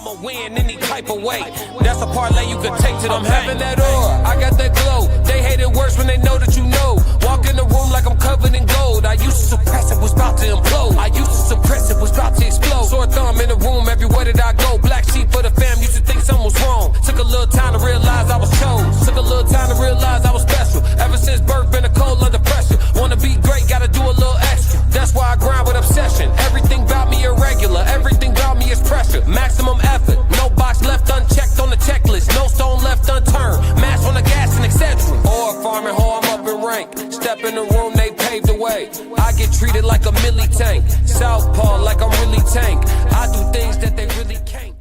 I'ma win any type of way. That's a parlay you can take to the I'm having that aura, I got that glow. They hate it worse when they know that you know. Walk in the room like I'm covered in gold. I used to suppress it, was about to implode. I used to suppress it, was about to explode. Sore thumb in the room, everywhere that I go. Black sheep for the fam, used to think something was wrong. Took a little time to realize I was chose. Took a little time to realize I was special. Ever since birth, been a cold under pressure. Wanna be great, gotta do a little extra. That's why I grind with obsession. Everything about me irregular, everything about me is pressure. Maximum effort, no box left unchecked on the checklist. No stone left unturned, mash on the gas and etc. Or farming hoe, I'm up in rank. Step in the room, they paved the way. I get treated like a milli tank. Southpaw like I'm really tank. I do things that they really can't.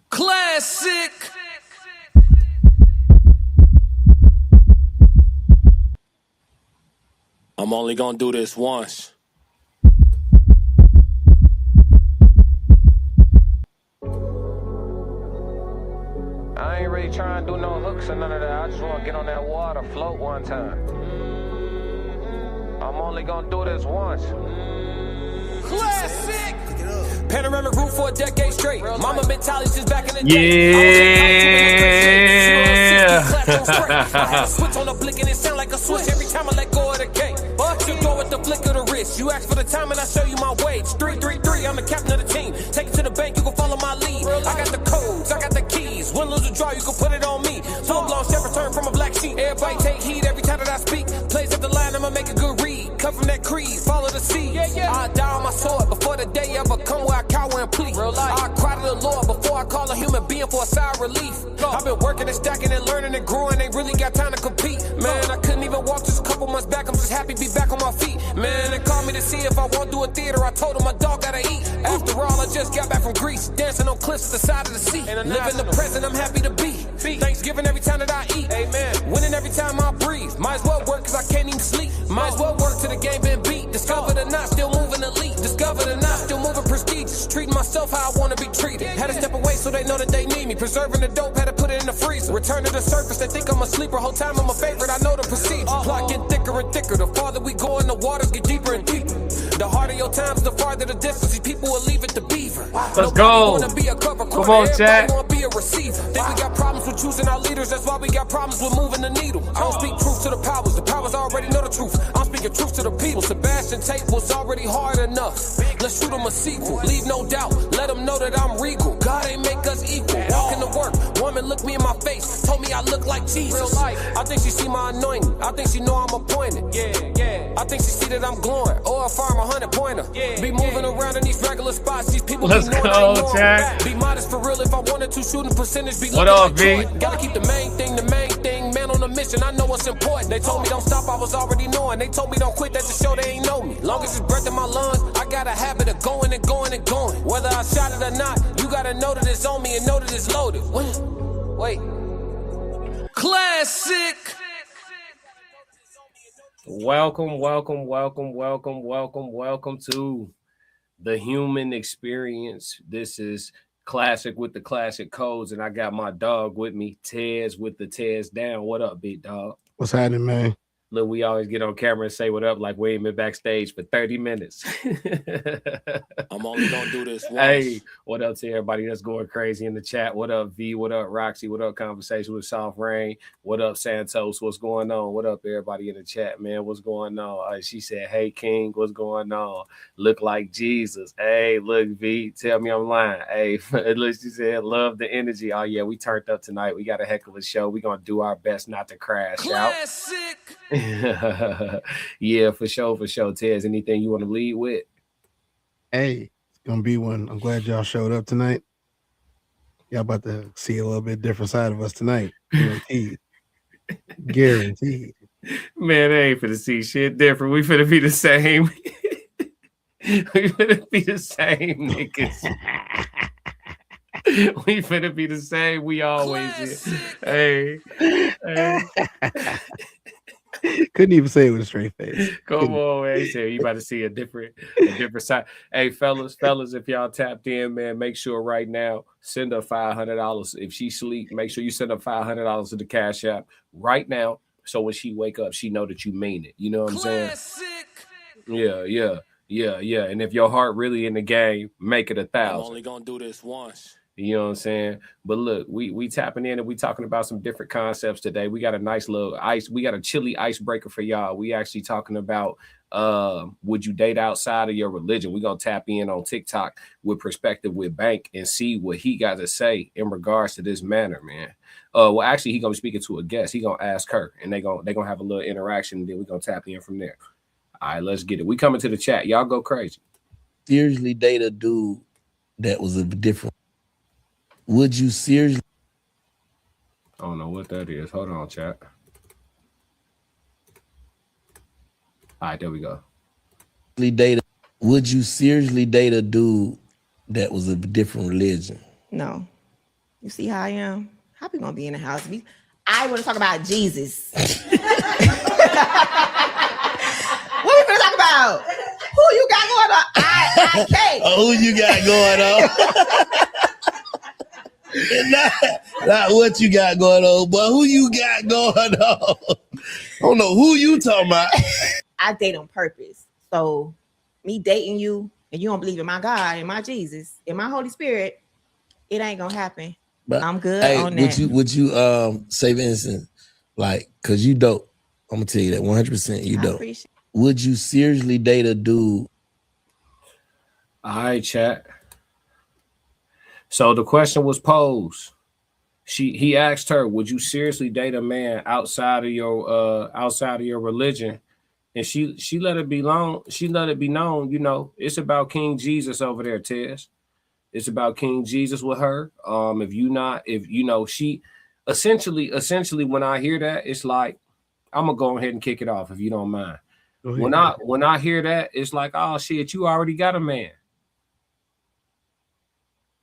Classic. I'm only gonna do this once. I ain't really trying to do no hooks or none of that. I just want to get on that water, float one time. I'm only gonna do this once. Classic! Panoramic roof for a decade straight. Mama mentality since back in the day. Yeah. I had a switch on the blick and it sound like a switch every time I let go of the gate. You go with the flick of the wrist. You ask for the time and I show you my wage. 333, I'm the captain of the team. Take it to the bank, you can follow my lead. I got the codes, I got the keys. Win, lose, or draw, you can put it on me. Full blown shepherd turn from a black sheep. Everybody take heed every time that I speak. Plays at the line, I'ma make a good read. Come from that creed, follow the seed. I die on my sword before the day ever come where I cower and plead. I cry to the Lord before I call a human being for a sigh of relief. I've been working and stacking and learning and growing. Ain't really got time to compete. Man, I couldn't even walk just a couple months back. I'm just happy to be back on my feet. Man, they called me to see if I won't do a theater. I told them my dog gotta eat. After all, I just got back from Greece. Dancing on cliffs at the side of the sea. And live in the present, I'm happy to be. Thanksgiving every time that I eat. Amen. Winning every time I breathe. Might as well work cause I can't even sleep. Might as well work till the game been beat. Discovered or not, still moving elite. Discovered or not, still moving prestigious. Treating myself how I wanna be treated. Had to step away so they know that they need me. Preserving the dope, had to put it in the freezer. Return to the surface, they think I'm a sleeper. Whole time I'm a favorite, I know the procedure. Plot get thicker and thicker. The farther we go in the waters get deeper and deeper. The harder your times, the farther the distance. These people will leave it to beaver. Let's go. Come on, chat. Wanna be a receiver. Think we got problems with choosing our leaders. That's why we got problems with moving the needle. I don't speak truth to the powers. The powers already know the truth. I'm speaking truth to the people. Sebastian Tate was already hard enough. Let's shoot him a sequel. Leave no doubt. Let them know that I'm regal. God ain't make us equal. Walking to work. Woman looked me in my face. Told me I look like Jesus. I think she see my anointing. I think she know I'm appointed. I think she see that I'm glowing. Or if I'm 100-pointer. Be moving around in these regular spots. These people Let's be knowing go, I know Jack. Be modest for real. If I wanted to, shooting percentage be What looking up, like V? Jordan. Gotta keep the main thing, the main thing. Man on a mission, I know what's important. They told me don't stop, I was already knowing. They told me don't quit, that just show they ain't know me. Long as it's breath in my lungs, I got a habit of going and going and going. Whether I shot it or not, you gotta know that it's on me and know that it's loaded. Wait. Classic. Welcome to the human experience. This is Classic with the classic codes, and I got my dog with me, Tez with the TezDown. What up, big dog? What's happening, man? Look, we always get on camera and say what up like we ain't been backstage for 30 minutes. I'm only gonna do this once. Hey, what up to everybody that's going crazy in the chat? What up, V? What up, Roxy? What up, Conversation with Soft Rain? What up, Santos? What's going on? What up, everybody in the chat, man? What's going on? She said, hey, King, what's going on? Look like Jesus. Hey, look, V, tell me I'm lying. Hey, look, she said, love the energy. Oh, yeah, we turned up tonight. We got a heck of a show. We're going to do our best not to crash Classic. out. Yeah, for sure, Tez. Anything you want to lead with? Hey, it's gonna be one. I'm glad y'all showed up tonight. Y'all about to see a little bit different side of us tonight. Guaranteed. Man, I ain't finna see shit different. We finna be the same. We finna be the same, niggas. We finna be the same. We always is. Hey. Couldn't even say it with a straight face. Come on, man. You about to see a different side. Hey, fellas, if y'all tapped in, man, make sure right now, send her $500. If she sleep, make sure you send her $500 to the Cash App right now. So when she wake up, she know that you mean it. You know what I'm saying? Yeah. Yeah, yeah. And if your heart really in the game, make it 1,000. I'm only gonna do this once. You know what I'm saying? But look, we tapping in and we talking about some different concepts today. We got a nice little we got a chilly icebreaker for y'all. We actually talking about would you date outside of your religion? We're gonna tap in on TikTok with Perspective with Bank and see what he got to say in regards to this matter, man. Well, actually, he gonna be speaking to a guest. He gonna ask her, and they gonna have a little interaction, and then we're gonna tap in from there. All right, let's get it. We coming to the chat. Y'all go crazy. Seriously date a dude that was a different. Would you seriously? I don't know what that is. Hold on, chat. All right, there we go. Would you seriously date a dude that was of a different religion? No. You see how I am? How we gonna be in the house? I want to talk about Jesus. What we gonna talk about? Who you got going on? I can't. Who you got going on? not what you got going on, but who you got going on. I don't know who you talking about. I date on purpose. So me dating you and you don't believe in my God and my Jesus and my Holy Spirit, it ain't gonna happen. But I'm good on that. Would you say, for instance, like, cause you dope. I'm gonna tell you that 100% you dope. Would you seriously date a dude? All right, chat. So the question was posed. He asked her, would you seriously date a man outside of your religion? And she let it be known, you know, it's about King Jesus over there, Tez. It's about King Jesus with her. She essentially when I hear that, it's like, I'm gonna go ahead and kick it off if you don't mind. When I hear that, it's like, oh shit, you already got a man.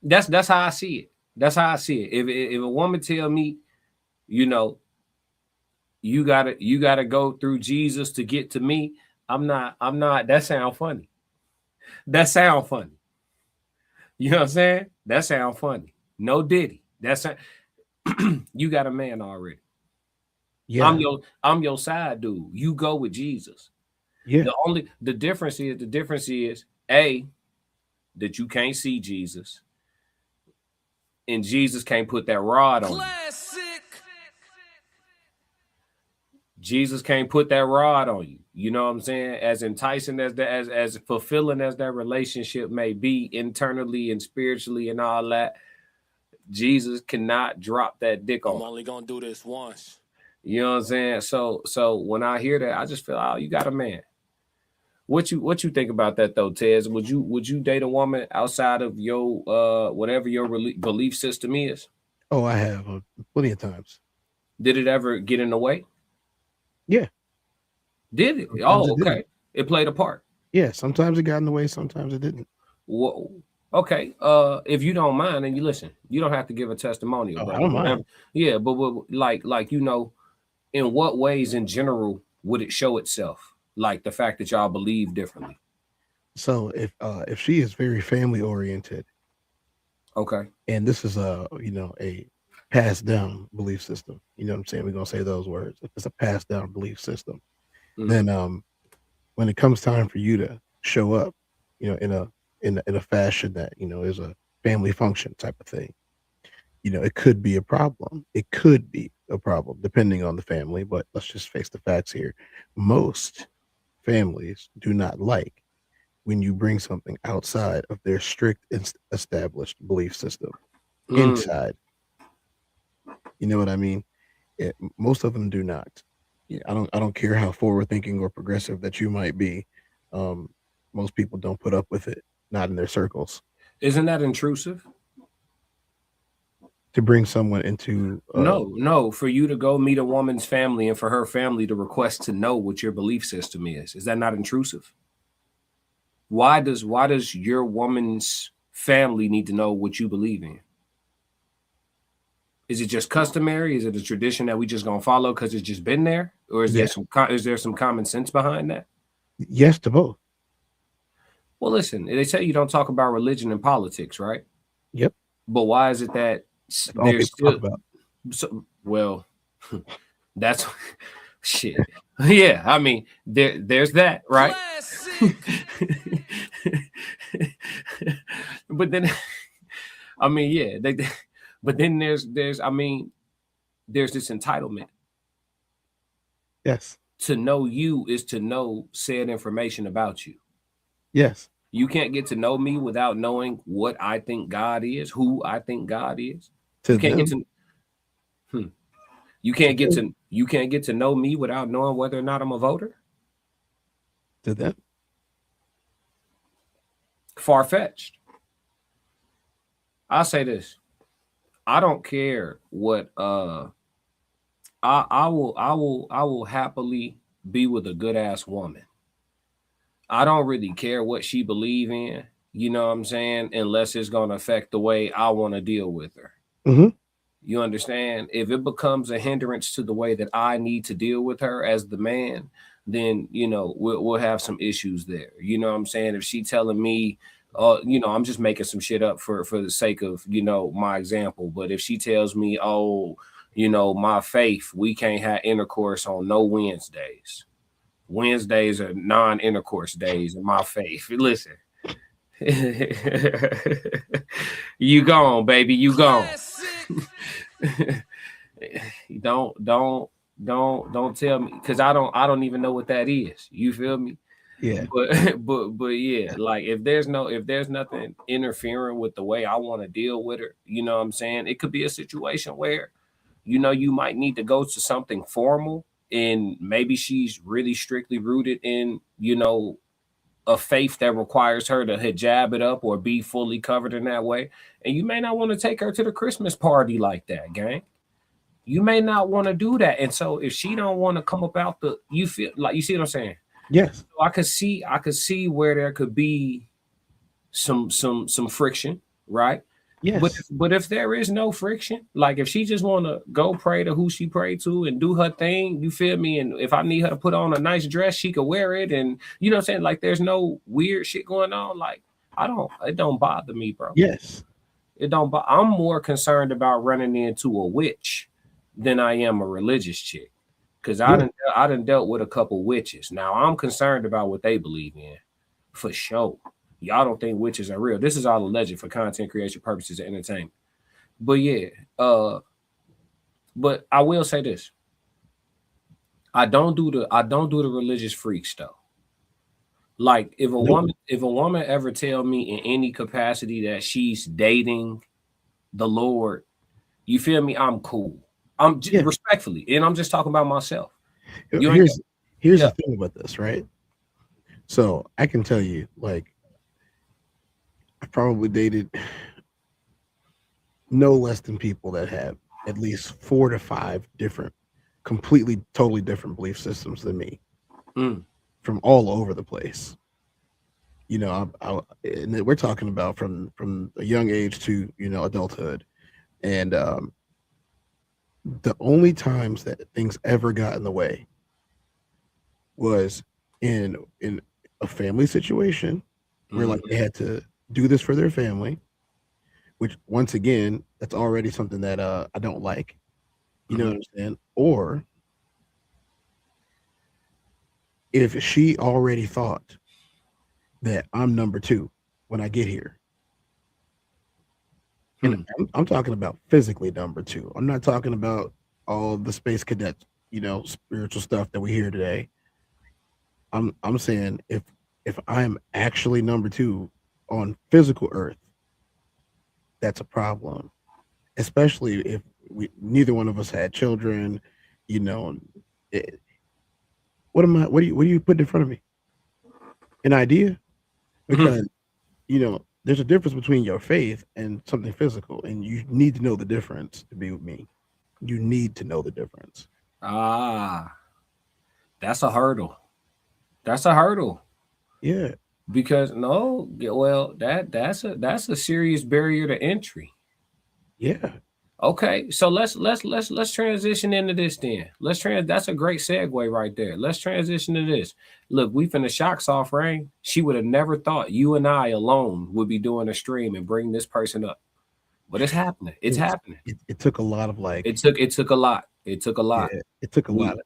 That's how I see it. That's how I see it. If a woman tell me, you know, you gotta go through Jesus to get to me, I'm not, that sound funny. That sound funny. You know what I'm saying? That sound funny. No Diddy. You got a man already. Yeah. I'm your side dude. You go with Jesus. Yeah. The difference is A, that you can't see Jesus. And Jesus can't put that rod on you. Jesus can't put that rod on you. You know what I'm saying? As enticing as as fulfilling as that relationship may be internally and spiritually and all that, Jesus cannot drop that dick on. I'm only gonna do this once. You know what I'm saying? So when I hear that, I just feel, oh, you got a man. What you think about that though, Tez? Would you date a woman outside of your whatever your belief system is? Oh, I have plenty of times. Did it ever get in the way? Yeah. Did it? Sometimes okay. It played a part. Yeah, sometimes it got in the way, sometimes it didn't. Whoa. Okay. If you don't mind, and you listen, you don't have to give a testimonial. I don't mind. Yeah, but like you know, in what ways in general would it show itself? Like the fact that y'all believe differently. So if she is very family oriented, okay, and this is a passed down belief system, you know what I'm saying? We're gonna say those words. If it's a passed down belief system, then when it comes time for you to show up, you know, in a fashion that, you know, is a family function type of thing, you know, it could be a problem. It could be a problem depending on the family, but let's just face the facts here. Most families do not like when you bring something outside of their strict established belief system inside. You know what I mean? Most of them do not. Yeah, I don't care how forward thinking or progressive that you might be. Most people don't put up with it, not in their circles. Isn't that intrusive? To bring someone into no, for you to go meet a woman's family and for her family to request to know what your belief system is that not intrusive? Why does your woman's family need to know what you believe in? Is it just customary? Is it a tradition that we just gonna follow because it's just been there, or is there some common sense behind that? Yes to both. Well, listen, they say you don't talk about religion and politics, right? Yep. But why is it that there's still? So, well, that's Shit. Yeah, I mean, there's that, right? But then, I mean, yeah, but then there's this entitlement. Yes. To know you is to know said information about you. Yes. You can't get to know me without knowing what I think God is, who I think God is. You can't get to know me without knowing whether or not I'm a voter. To them. Far-fetched. I'll say this. I don't care what I will happily be with a good ass woman. I don't really care what she believe in, you know what I'm saying, unless it's going to affect the way I want to deal with her. Mm-hmm. You understand? If it becomes a hindrance to the way that I need to deal with her as the man, then, you know, we'll have some issues there. You know what I'm saying? If she telling me, you know, I'm just making some shit up for the sake of, you know, my example. But if she tells me, oh, you know, my faith, we can't have intercourse on no Wednesdays. Wednesdays are non-intercourse days in my faith. Listen, you gone, baby, you gone. Don't tell me, because I don't even know what that is. You feel me? Yeah. But yeah, like if there's nothing interfering with the way I want to deal with her, you know what I'm saying? It could be a situation where, you know, you might need to go to something formal. And maybe she's really strictly rooted in, you know, a faith that requires her to hijab it up or be fully covered in that way. And you may not want to take her to the Christmas party like that, gang. You may not want to do that. And so if she don't want to come about you feel like, you see what I'm saying? Yes. So I could see where there could be some friction, right? Yes. But if there is no friction, like if she just want to go pray to who she prayed to and do her thing, you feel me? And if I need her to put on a nice dress, she could wear it. And you know what I'm saying? Like there's no weird shit going on. Like it don't bother me, bro. Yes. I'm more concerned about running into a witch than I am a religious chick. Because I done dealt with a couple witches. Now I'm concerned about what they believe in, for sure. Y'all don't think witches are real. This is all alleged for content creation purposes and entertainment. But yeah, but I will say this. I don't do the religious freak stuff. Like if a woman ever tell me in any capacity that she's dating the Lord, you feel me? I'm cool. I'm just respectfully, and I'm just talking about myself. Here's the thing about this, right? So I can tell you, like, I probably dated no less than people that have at least 4 to 5 different, totally different belief systems than me, from all over the place. You know, and we're talking about from a young age to, you know, adulthood, and the only times that things ever got in the way was in a family situation where like they had to do this for their family, which once again, that's already something that I don't like. You know what I'm saying? Or if she already thought that I'm number 2 when I get here. And I'm talking about physically number 2. I'm not talking about all the space cadet, you know, spiritual stuff that we hear today. I'm saying if I'm actually number 2 on physical Earth, that's a problem. Especially if neither one of us had children, you know. What do you put in front of me? An idea? Because you know, there's a difference between your faith and something physical, and you need to know the difference to be with me. You need to know the difference. That's a hurdle. That's a hurdle. Yeah. Because that's a serious barrier to entry. Yeah. Okay, so let's transition into this then. That's a great segue right there. Let's transition to this. Look, we finna shock Soft Rain. She would have never thought you and I alone would be doing a stream and bring this person up. But it's happening. It's happening. It took a lot of like. It took a lot. It took a lot. Yeah, it took a lot.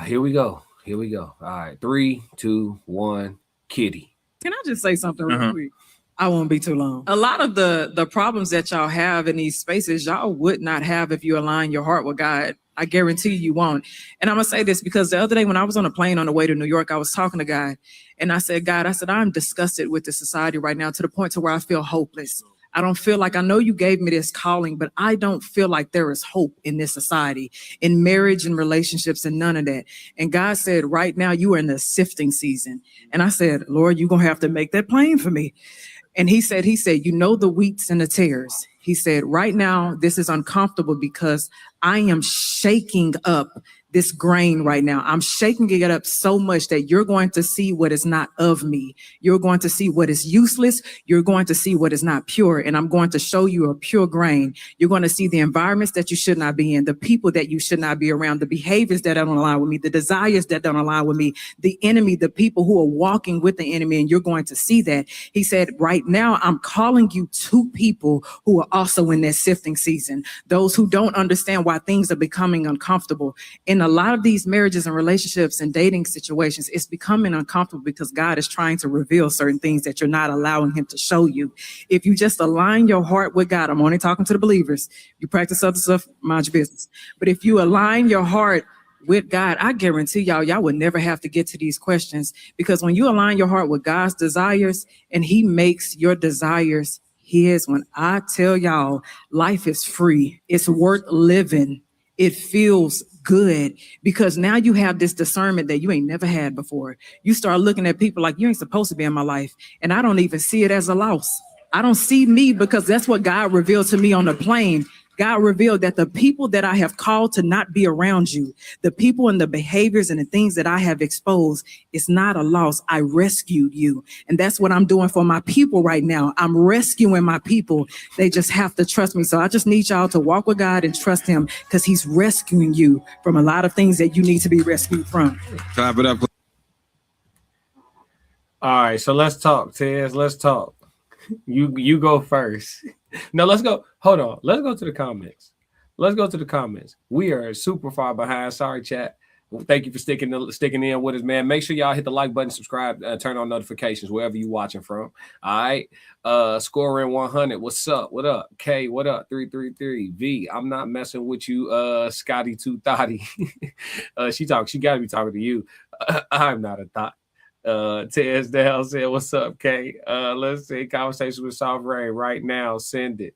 Here we go. All right, 3, 2, 1, Kitty. Can I just say something real quick? I won't be too long. A lot of the problems that y'all have in these spaces, y'all would not have if you align your heart with God. I guarantee you won't. And I'm going to say this because the other day when I was on a plane on the way to New York, I was talking to God and I said, God, I'm disgusted with the society right now to the point to where I feel hopeless. I don't feel like, I know you gave me this calling, but I don't feel like there is hope in this society, in marriage and relationships and none of that. And God said, right now you are in the sifting season. And I said, Lord, you're going to have to make that plain for me. And he said, you know, the wheats and the tares. He said, right now, this is uncomfortable because I am shaking up this grain right now. I'm shaking it up so much that you're going to see what is not of me. You're going to see what is useless. You're going to see what is not pure. And I'm going to show you a pure grain. You're going to see the environments that you should not be in, the people that you should not be around, the behaviors that don't align with me, the desires that don't align with me, the enemy, the people who are walking with the enemy. And you're going to see that. He said, right now, I'm calling you to people who are also in that sifting season, those who don't understand why things are becoming uncomfortable. In a lot of these marriages and relationships and dating situations, it's becoming uncomfortable because God is trying to reveal certain things that you're not allowing him to show you. If you just align your heart with God, I'm only talking to the believers. You practice other stuff, mind your business. But if you align your heart with God, I guarantee y'all would never have to get to these questions, because when you align your heart with God's desires and he makes your desires his, when I tell y'all, life is free. It's worth living. It feels good because now you have this discernment that you ain't never had before. You start looking at people like, you ain't supposed to be in my life. And I don't even see it as a loss. I don't see me, because that's what God revealed to me on the plane. God revealed that the people that I have called to not be around you, the people and the behaviors and the things that I have exposed, it's not a loss. I rescued you. And that's what I'm doing for my people right now. I'm rescuing my people. They just have to trust me. So I just need y'all to walk with God and trust him, because he's rescuing you from a lot of things that you need to be rescued from. Clap it up. All right, so let's talk, Tez. Let's talk. You go first. No, let's go. Hold on. Let's go to the comments. We are super far behind. Sorry, chat. Thank you for sticking in with us, man. Make sure y'all hit the like button, subscribe, turn on notifications wherever you watching from. All right. Scoring 100. What's up? What up? K, what up? 333. V, I'm not messing with you, Scotty 230. She got to be talking to you. I'm not a thought. TezDown said, what's up, K? Let's see, conversation with Soft Rain right now. Send it.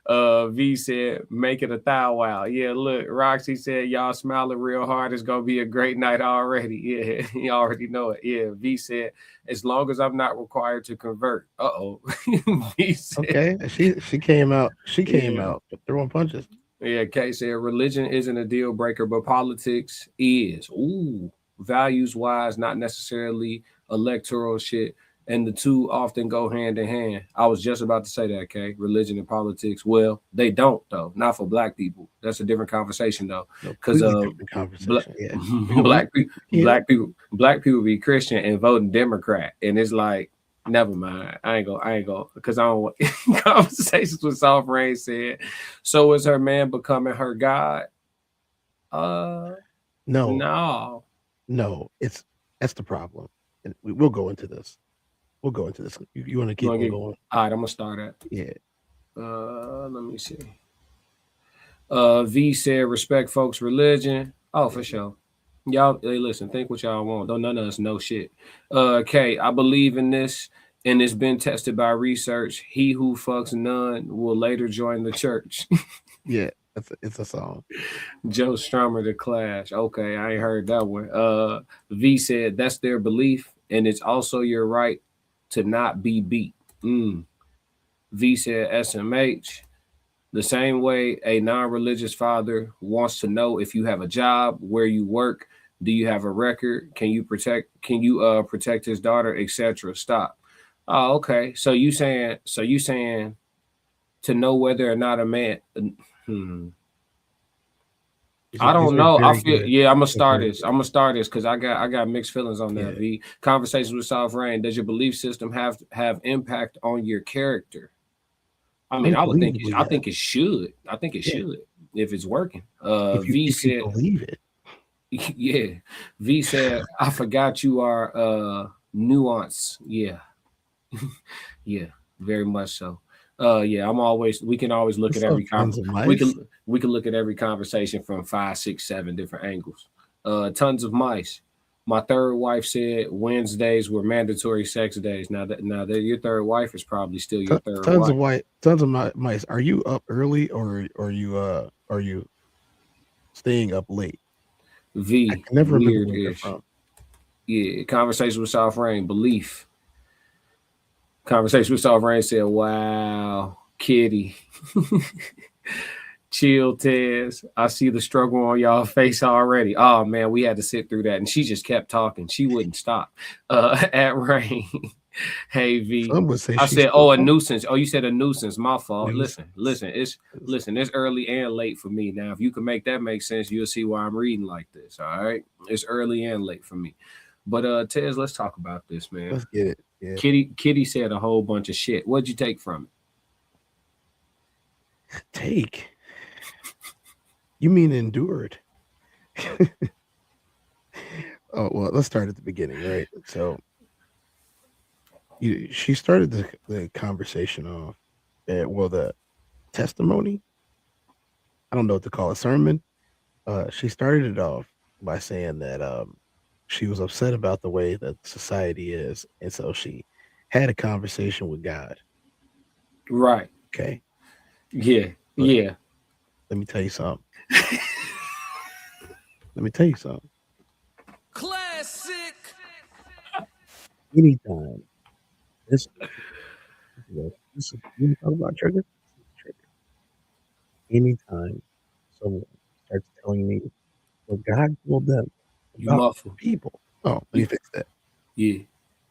V said, make it a thou wow. Yeah, look, Roxy said, y'all smiling real hard. It's gonna be a great night already. Yeah, you already know it. Yeah, V said, as long as I'm not required to convert. V said, okay, she came out. She came out throwing punches. Yeah, K said, religion isn't a deal breaker, but politics is. Ooh. Values wise, not necessarily electoral shit, and the two often go hand in hand. I was just about to say that, okay? Religion and politics. Well, they don't though. Not for black people. That's a different conversation though, because black people be Christian and voting Democrat, and it's like, never mind. I ain't go because I don't want conversations with Soft Rain said. So is her man becoming her God? No. No, that's the problem, and we'll go into this. You want to keep on going? All right, I'm gonna start it. Yeah. Let me see. V said, respect folks' religion. Oh, for sure. Y'all, hey, listen, think what y'all want. Don't none of us know shit. K, I believe in this, and it's been tested by research. He who fucks none will later join the church. Yeah. It's a song. Joe Strummer, The Clash. Okay, I ain't heard that one. V said that's their belief, and it's also your right to not be beat. V said SMH. The same way a non-religious father wants to know if you have a job, where you work, do you have a record, can you protect his daughter, etc. Stop. Oh, okay. So you saying to know whether or not a man. I don't know. I feel I'm gonna start this because I got mixed feelings on that. V conversations with Soft Rain. Does your belief system have impact on your character? I mean, I think it should. if it's working. If V you said, believe it. Yeah. V said, I forgot you are nuance. Yeah. Yeah, very much so. Yeah, we can always look at every we can look at every conversation from 5, 6, 7 different angles. Tons of mice. My third wife said Wednesdays were mandatory sex days. Now that your third wife is probably still your third wife. Tons of mice. Are you up early or are you staying up late? V, I can never remember where you're from. Yeah, conversation with Soft Rain, belief. Conversation with Soft Rain said, wow, kitty. Chill, Tez. I see the struggle on y'all face already. Oh man, we had to sit through that. And she just kept talking. She wouldn't stop. At Rain. Hey V. I said, a nuisance. Oh, you said a nuisance. My fault. Listen, it's early and late for me. Now, if you can make that make sense, you'll see why I'm reading like this. All right. It's early and late for me. But Tez, let's talk about this, man. Let's get it. Yeah. Kitty said a whole bunch of shit. What'd you take from it? Take? You mean endured? Oh, well, let's start at the beginning, right? So she started the conversation off the testimony. I don't know what to call a sermon. She started it off by saying that she was upset about the way that society is, and so she had a conversation with God. Right. Okay. Yeah. But yeah. Let me tell you something. Classic. Anytime. You talk about trigger? Anytime someone starts telling me what God told them about people. Oh, let me fix that. Yeah.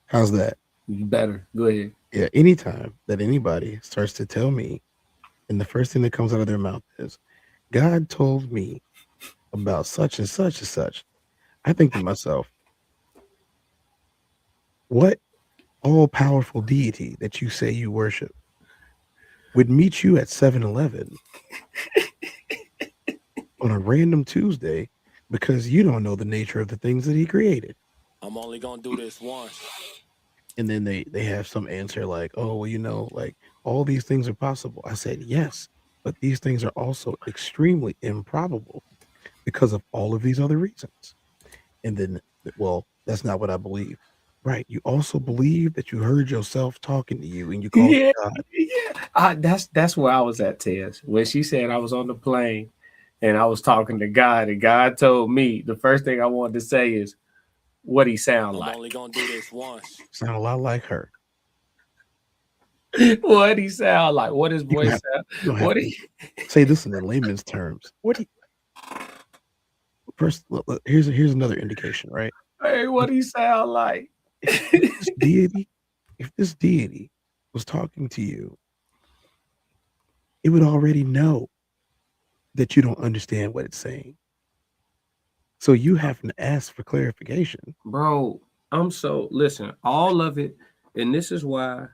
How's that? You better. Go ahead. Yeah. Anytime that anybody starts to tell me, and the first thing that comes out of their mouth is, God told me about such and such and such, I think to myself, what all-powerful deity that you say you worship would meet you at 7-Eleven on a random Tuesday because you don't know the nature of the things that he created? I'm only gonna do this once. And then they have some answer like, oh, well, like all these things are possible. I said, yes, but these things are also extremely improbable because of all of these other reasons. And then, well, that's not what I believe. Right. You also believe that you heard yourself talking to you and you called it God. Yeah. That's where I was at, Tez. When she said I was on the plane and I was talking to God and God told me, the first thing I wanted to say is, what he sound like? I'm only gonna do this once. Sound a lot like her. What he sound like? What his voice sound? What he say this in the layman's terms? What he first? Look, here's another indication, right? Hey, what he sound like? If this deity was talking to you, it would already know that you don't understand what it's saying. So you have to ask for clarification. Bro, listen, all of it, and this is why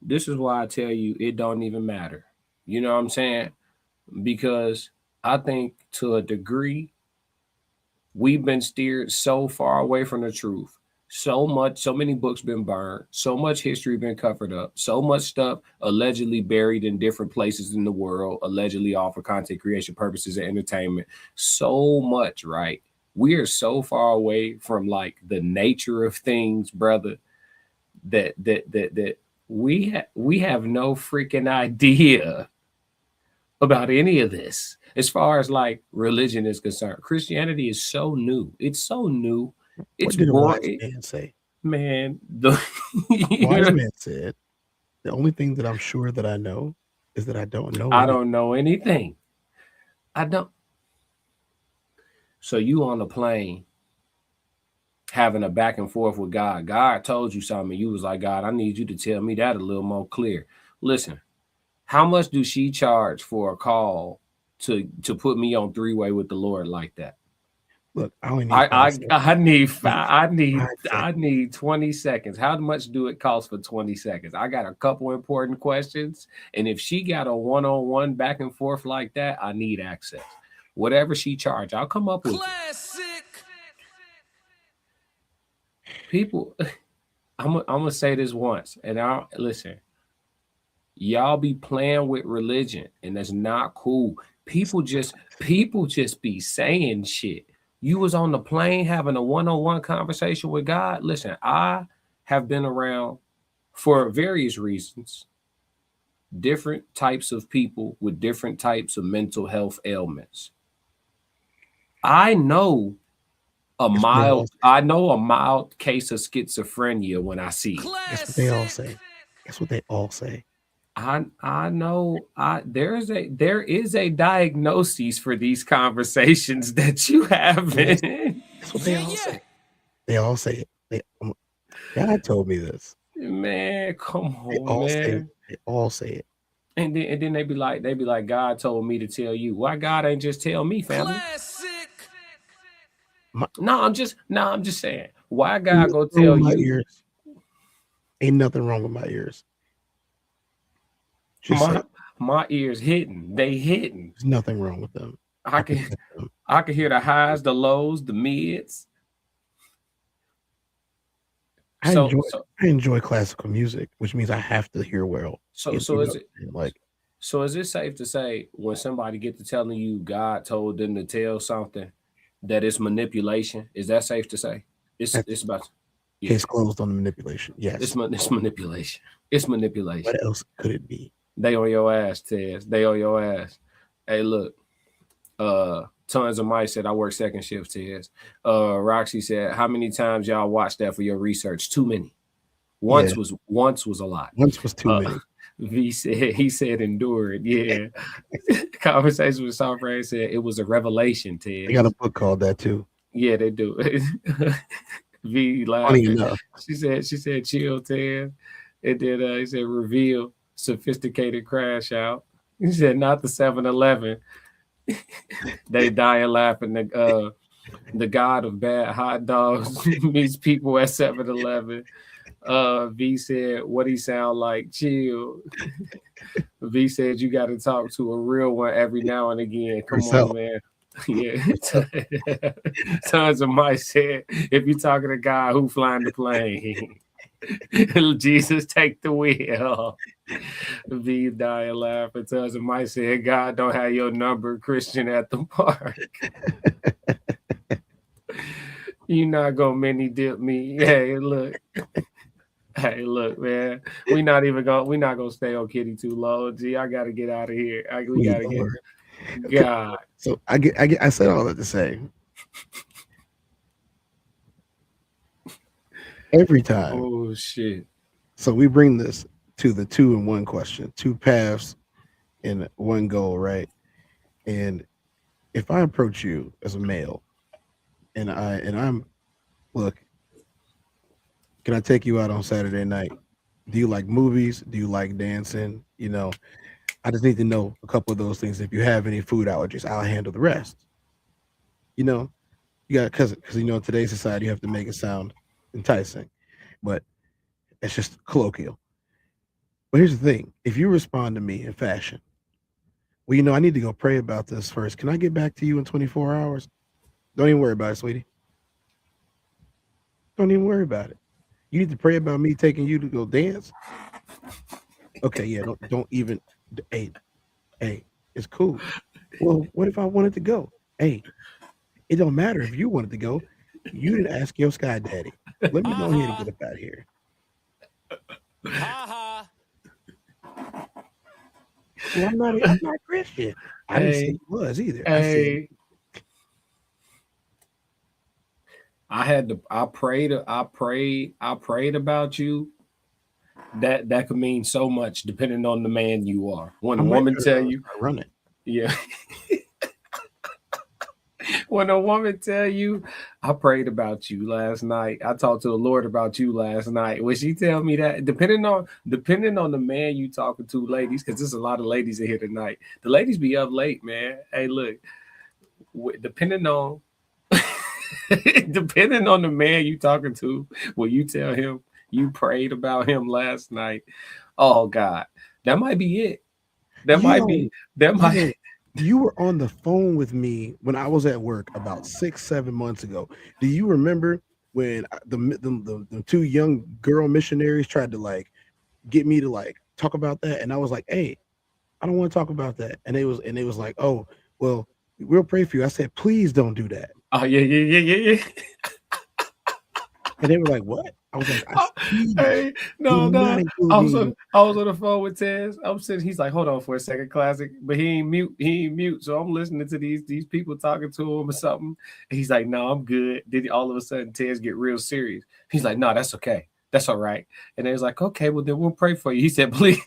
I tell you it don't even matter. You know what I'm saying? Because I think to a degree, we've been steered so far away from the truth. So many books been burned, so much history been covered up, so much stuff allegedly buried in different places in the world, allegedly all for content creation purposes and entertainment. So much, right? We are so far away from like the nature of things, brother, that we have no freaking idea about any of this. As far as like religion is concerned, Christianity is so new. It's so new. It's what did a wise man say? Man, wise man said, the only thing that I'm sure that I know is that I don't know. I don't know anything. I don't. So you on the plane having a back and forth with God. God told you something. You was like, God, I need you to tell me that a little more clear. Listen, how much do she charge for a call to put me on 3-way with the Lord like that? Look, I only need I need 20 seconds. How much do it cost for 20 seconds? I got a couple important questions. And if she got a one-on-one back and forth like that, I need access. Whatever she charge, I'll come up with Classic. people. I'm gonna say this once, and I'll listen. Y'all be playing with religion, and that's not cool. People just be saying shit. You was on the plane having a one-on-one conversation with God. Listen, I have been around for various reasons, different types of people with different types of mental health ailments. I know a mild case of schizophrenia when I see it. That's what they all say. That's what they all say. I know there is a diagnosis for these conversations that you have. That's what they all say. They all say it. God told me this. Man, come on, man. They all say it. And then they be like, God told me to tell you. Why God ain't just tell me, family? Classic. I'm just saying. Why God go tell you? Ears. Ain't nothing wrong with my ears. My ears hitting. They hitting. There's nothing wrong with them. I can hear the highs, the lows, the mids. I enjoy classical music, which means I have to hear well. So is it safe to say when somebody get to telling you God told them to tell something that it's manipulation? Is that safe to say? It's about case closed on the manipulation. Yes, it's manipulation. It's manipulation. What else could it be? They on your ass, Tez. They on your ass. Hey, look. Tons of Mike said I work second shift, Tez. Roxy said, how many times y'all watched that for your research? Too many. Once was a lot. Once was too many. He said endured. Yeah. Conversation with Soft Rain said it was a revelation, Tez. They got a book called that too. Yeah, they do. V laughed. She said chill, Tez. And then he said reveal sophisticated crash out. He said not the 7-Eleven. They dying laughing. The god of bad hot dogs meets people at 7-Eleven. V said, what he sound like? Chill. V said, you got to talk to a real one every now and again. Come on, man. Yeah. Tons of Mike said, if you're talking to God, who flying the plane? Jesus, take the wheel. V dying laughing. Tons of Mike said, God don't have your number, Christian at the park. You not gonna mini dip me. Hey, look, man. We not gonna stay on Kitty too long. Gee, I gotta get out of here. We gotta get God. So I said all that to say. Every time. Oh shit. So we bring this to the 2-in-1 question, 2 paths and 1 goal, right? And if I approach you as a male and I'm look, can I take you out on Saturday night? Do you like movies? Do you like dancing? You know, I just need to know a couple of those things. If you have any food allergies, I'll handle the rest. You know, you got because in today's society you have to make it sound enticing, but it's just colloquial. But here's the thing: if you respond to me in fashion, well, I need to go pray about this first. Can I get back to you in 24 hours? Don't even worry about it, sweetie. Don't even worry about it. You need to pray about me taking you to go dance. Okay, yeah, don't even. Hey, it's cool. Well, what if I wanted to go? Hey, it don't matter if you wanted to go. You didn't ask your sky daddy. Let me go ahead and get up out of here. Well, I'm not Christian. I didn't say he was either. Hey. I prayed about you. That could mean so much depending on the man you are. When a woman tell you, run it. Yeah. When a woman tell you, I prayed about you last night. I talked to the Lord about you last night. When she tell me that, depending on the man you talking to, ladies, because there's a lot of ladies in here tonight. The ladies be up late, man. Hey, look, depending on Depending on the man you talking to, will you tell him you prayed about him last night? Oh God, that might be it. That might be. You were on the phone with me when I was at work about 6-7 months ago. Do you remember when the two young girl missionaries tried to like get me to like talk about that? And I was like, hey, I don't want to talk about that. And it was like, oh, well, we'll pray for you. I said, please don't do that. Oh yeah. And they were like, what? I was like, hey, no. I was on the phone with Tez. I'm sitting, he's like, hold on for a second, classic. But he ain't mute. So I'm listening to these people talking to him or something. And he's like, no, I'm good. Then all of a sudden Tez get real serious. He's like, no, that's okay. That's all right. And they was like, okay, well then we'll pray for you. He said, please.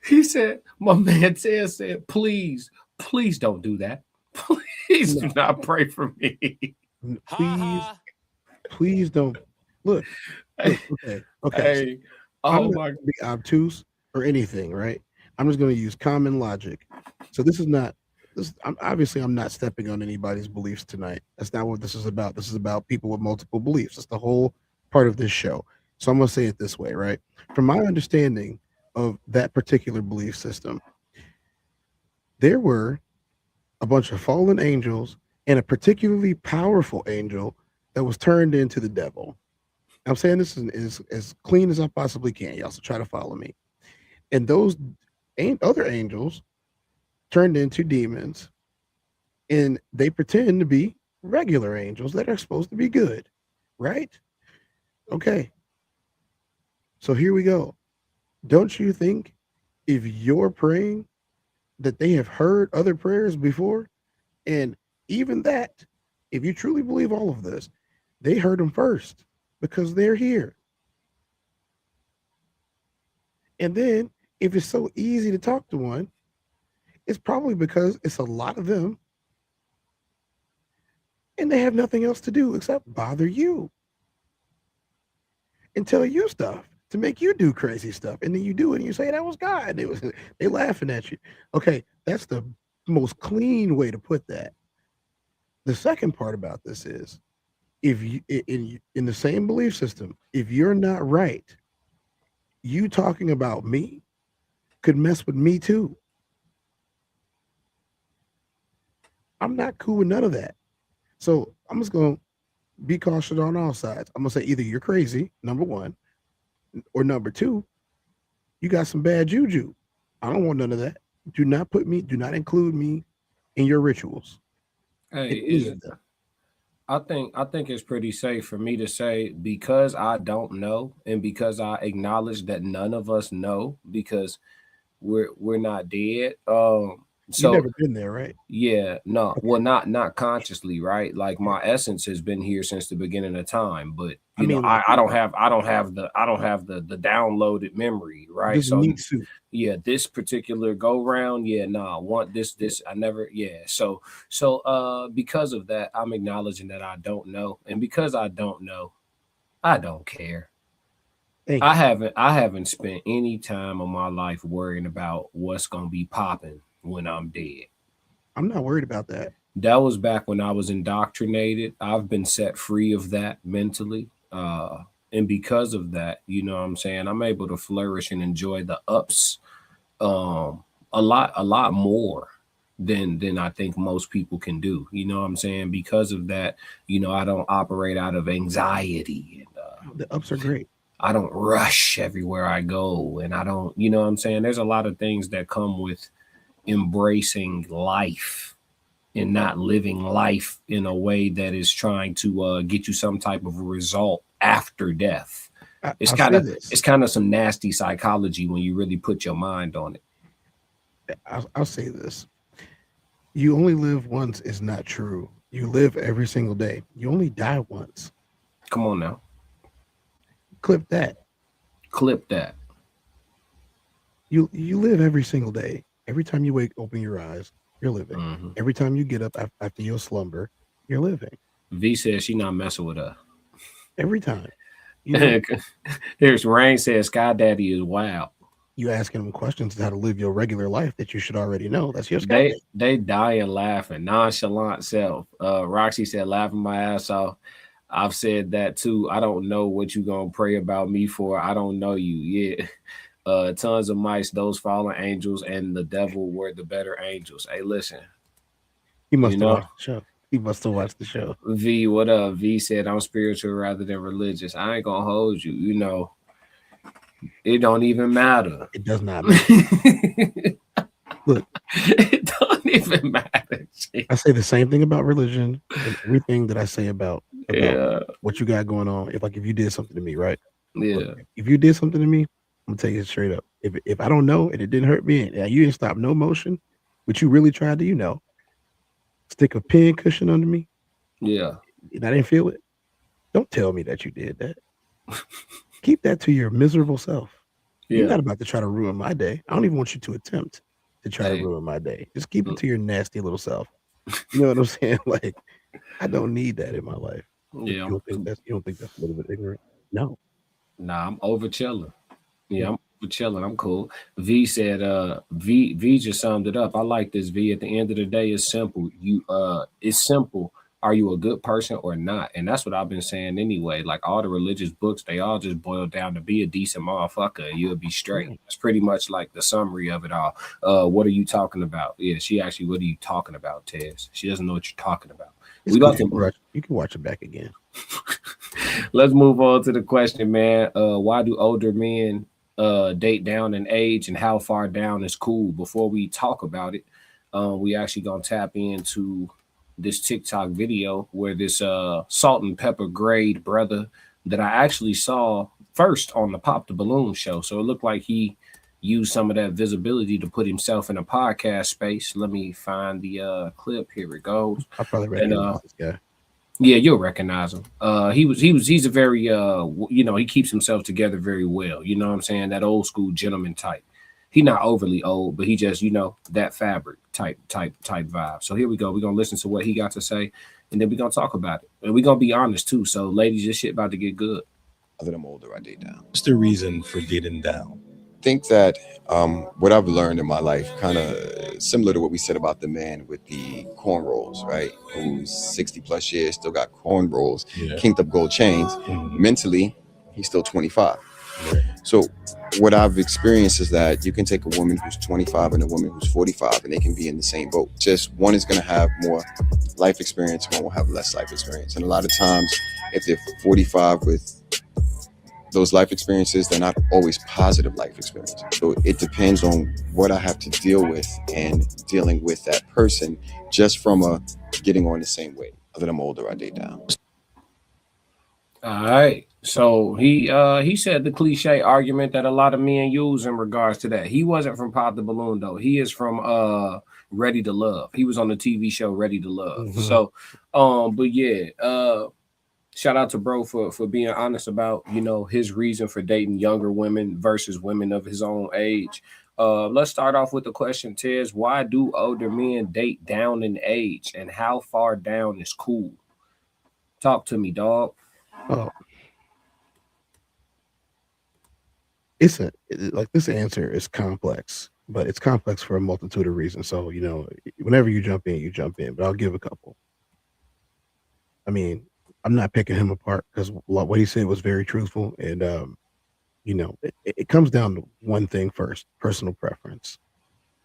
He said, my man Tez said, please don't do that. Please do not pray for me. Please don't. Look okay. Hey, I'm not going to be obtuse or anything, right? I'm just going to use common logic. So I'm not stepping on anybody's beliefs tonight. That's not what this is about. This is about people with multiple beliefs. That's the whole part of this show. So I'm going to say it this way, right? From my understanding of that particular belief system, there were a bunch of fallen angels and a particularly powerful angel that was turned into the devil. I'm saying this is as clean as I possibly can. Y'all, so try to follow me. And those other angels turned into demons, and they pretend to be regular angels that are supposed to be good, right? Okay. So here we go. Don't you think if you're praying that they have heard other prayers before? And even that, if you truly believe all of this, they heard them first because they're here. And then if it's so easy to talk to one, it's probably because it's a lot of them and they have nothing else to do except bother you and tell you stuff to make you do crazy stuff. And then you do it and you say, that was God. They laughing at you. Okay, that's the most clean way to put that. The second part about this is, if you in the same belief system, if you're not right, you talking about me could mess with me too. I'm not cool with none of that. So I'm just going to be cautious on all sides. I'm going to say either you're crazy, number one, or number two, you got some bad juju. I don't want none of that. Do not include me in your rituals. Hey, I think it's pretty safe for me to say, because I don't know, and because I acknowledge that none of us know, because we're not dead. So you've never been there, right? Yeah, no. Okay. Well, not consciously, right? Like my essence has been here since the beginning of time, but I don't have the downloaded memory, right? So yeah, this particular go round, want this I never, So because of that, I'm acknowledging that I don't know, and because I don't know, I don't care. I haven't spent any time of my life worrying about what's gonna be popping when I'm dead. I'm not worried about that. That was back when I was indoctrinated. I've been set free of that mentally. And because of that, you know what I'm saying, I'm able to flourish and enjoy the ups a lot more than I think most people can do. You know what I'm saying? Because of that, I don't operate out of anxiety. And the ups are great. I don't rush everywhere I go. And I don't, you know what I'm saying? There's a lot of things that come with embracing life and not living life in a way that is trying to get you some type of result after death. It's kind of some nasty psychology when you really put your mind on it. I'll say this. You only live once is not true. You live every single day. You only die once. Come on now. Clip that. You live every single day. Every time you open your eyes, you're living. Mm-hmm. Every time you get up after your slumber, you're living. V says she not messing with her. Every time. Here's Rain says Sky Daddy is wild. You asking them questions how to live your regular life that you should already know. That's your Skype. They dying laughing. Nonchalant self. Roxy said, laughing my ass off. I've said that too. I don't know what you gonna pray about me for. I don't know you. Yeah. Tons of mice, those fallen angels, and the devil were the better angels. Hey, listen. He must have watched the show. He must have watched the show. V, what up? V said, I'm spiritual rather than religious. I ain't gonna hold you. You know, it don't even matter. It does not matter. Look, it don't even matter. I say the same thing about religion and everything that I say about what you got going on. If you did something to me, right? Yeah. Look, if you did something to me, I'm gonna tell you straight up. If I don't know and it didn't hurt me and you didn't stop no motion, but you really tried to, stick a pin cushion under me. Yeah. And I didn't feel it. Don't tell me that you did that. Keep that to your miserable self. Yeah. You're not about to try to ruin my day. I don't even want you to attempt to try to ruin my day. Just keep it to your nasty little self. You know what I'm saying? Like, I don't need that in my life. Yeah. You don't think that's a little bit ignorant? No. Nah, I'm over chilling. Yeah, I'm over chilling. I'm cool. V said, V just summed it up. I like this, V. At the end of the day, it's simple. It's simple. Are you a good person or not? And that's what I've been saying anyway. Like all the religious books, they all just boil down to be a decent motherfucker and you'll be straight. It's pretty much like the summary of it all. What are you talking about? Yeah, she actually, what are you talking about, Tez? She doesn't know what you're talking about. You can watch it back again. Let's move on to the question, man. Why do older men date down in age and how far down is cool? Before we talk about it, we actually gonna tap into this TikTok video where this salt and pepper grade brother that I actually saw first on the Pop the Balloon show. So it looked like he used some of that visibility to put himself in a podcast space. Let me find the clip. Here it goes. I probably recognize this guy. Yeah, you'll recognize him. He's a very he keeps himself together very well. You know what I'm saying? That old school gentleman type. He's not overly old, but he just, that fabric type vibe. So here we go. We're gonna listen to what he got to say, and then we're gonna talk about it. And we're gonna be honest too. So ladies, this shit about to get good. Other than older, I date down. What's the reason for dating down? I think that what I've learned in my life, kind of similar to what we said about the man with the cornrows, right? Who's 60 plus years, still got cornrows, kinked up gold chains. Mentally, he's still 25. Right. So what I've experienced is that you can take a woman who's 25 and a woman who's 45 and they can be in the same boat. Just one is going to have more life experience, one will have less life experience. And a lot of times, if they're 45 with those life experiences, they're not always positive life experiences. So it depends on what I have to deal with and dealing with that person just from a getting on the same way. Other than I'm older, I date down. All right. So he said the cliche argument that a lot of men use in regards to that. He wasn't from Pop the Balloon though. He is from Ready to Love. He was on the TV show Ready to Love. Mm-hmm. So but yeah, shout out to bro for being honest about, his reason for dating younger women versus women of his own age. Let's start off with the question, Tez. Why do older men date down in age and how far down is cool? Talk to me, dog. Oh. This answer is complex, but it's complex for a multitude of reasons. So, whenever you jump in, but I'll give a couple. I mean, I'm not picking him apart because what he said was very truthful. And, it comes down to one thing first, personal preference.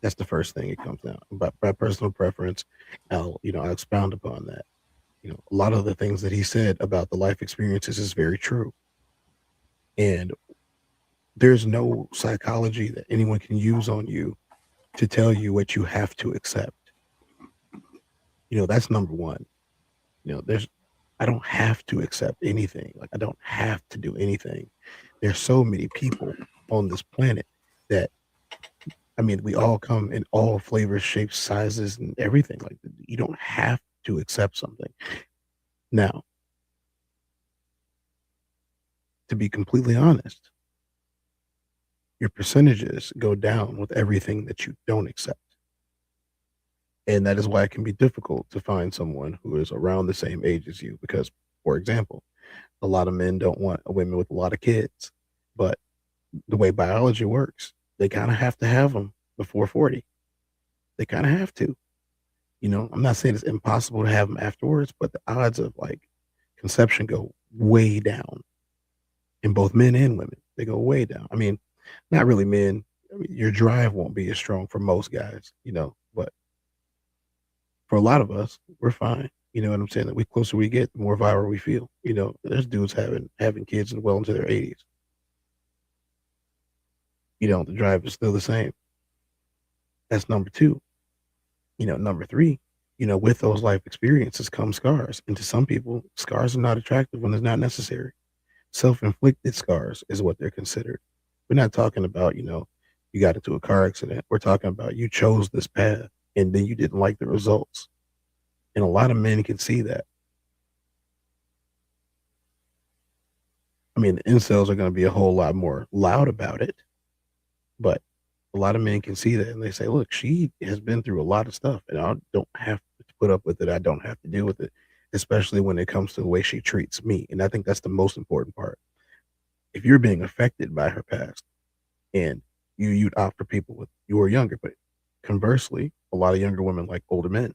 That's the first thing it comes down. By personal preference, I'll expound upon that. A lot of the things that he said about the life experiences is very true. And there's no psychology that anyone can use on you to tell you what you have to accept. That's number one. I don't have to accept anything. Like, I don't have to do anything. There's so many people on this planet that, we all come in all flavors, shapes, sizes, and everything. Like, you don't have to accept something. Now, to be completely honest, your percentages go down with everything that you don't accept. And that is why it can be difficult to find someone who is around the same age as you. Because, for example, a lot of men don't want a woman with a lot of kids. But the way biology works, they kind of have to have them before 40. They kind of have to. You know, I'm not saying it's impossible to have them afterwards, but the odds of like conception go way down in both men and women. They go way down. I mean, not really men. I mean, your drive won't be as strong for most guys, you know, but for a lot of us, we're fine. You know what I'm saying? The closer we get, the more viral we feel. You know, there's dudes having kids well into their 80s. You know, the drive is still the same. That's number 2. You know, number 3, you know, with those life experiences come scars. And to some people, scars are not attractive when it's not necessary. Self-inflicted scars is what they're considered. We're not talking about, you know, you got into a car accident. We're talking about you chose this path and then you didn't like the results. And a lot of men can see that. I mean, the incels are going to be a whole lot more loud about it, but a lot of men can see that and they say, look, she has been through a lot of stuff and I don't have to put up with it. I don't have to deal with it, especially when it comes to the way she treats me. And I think that's the most important part. If you're being affected by her past and you'd opt for people with you were younger, but conversely, a lot of younger women like older men.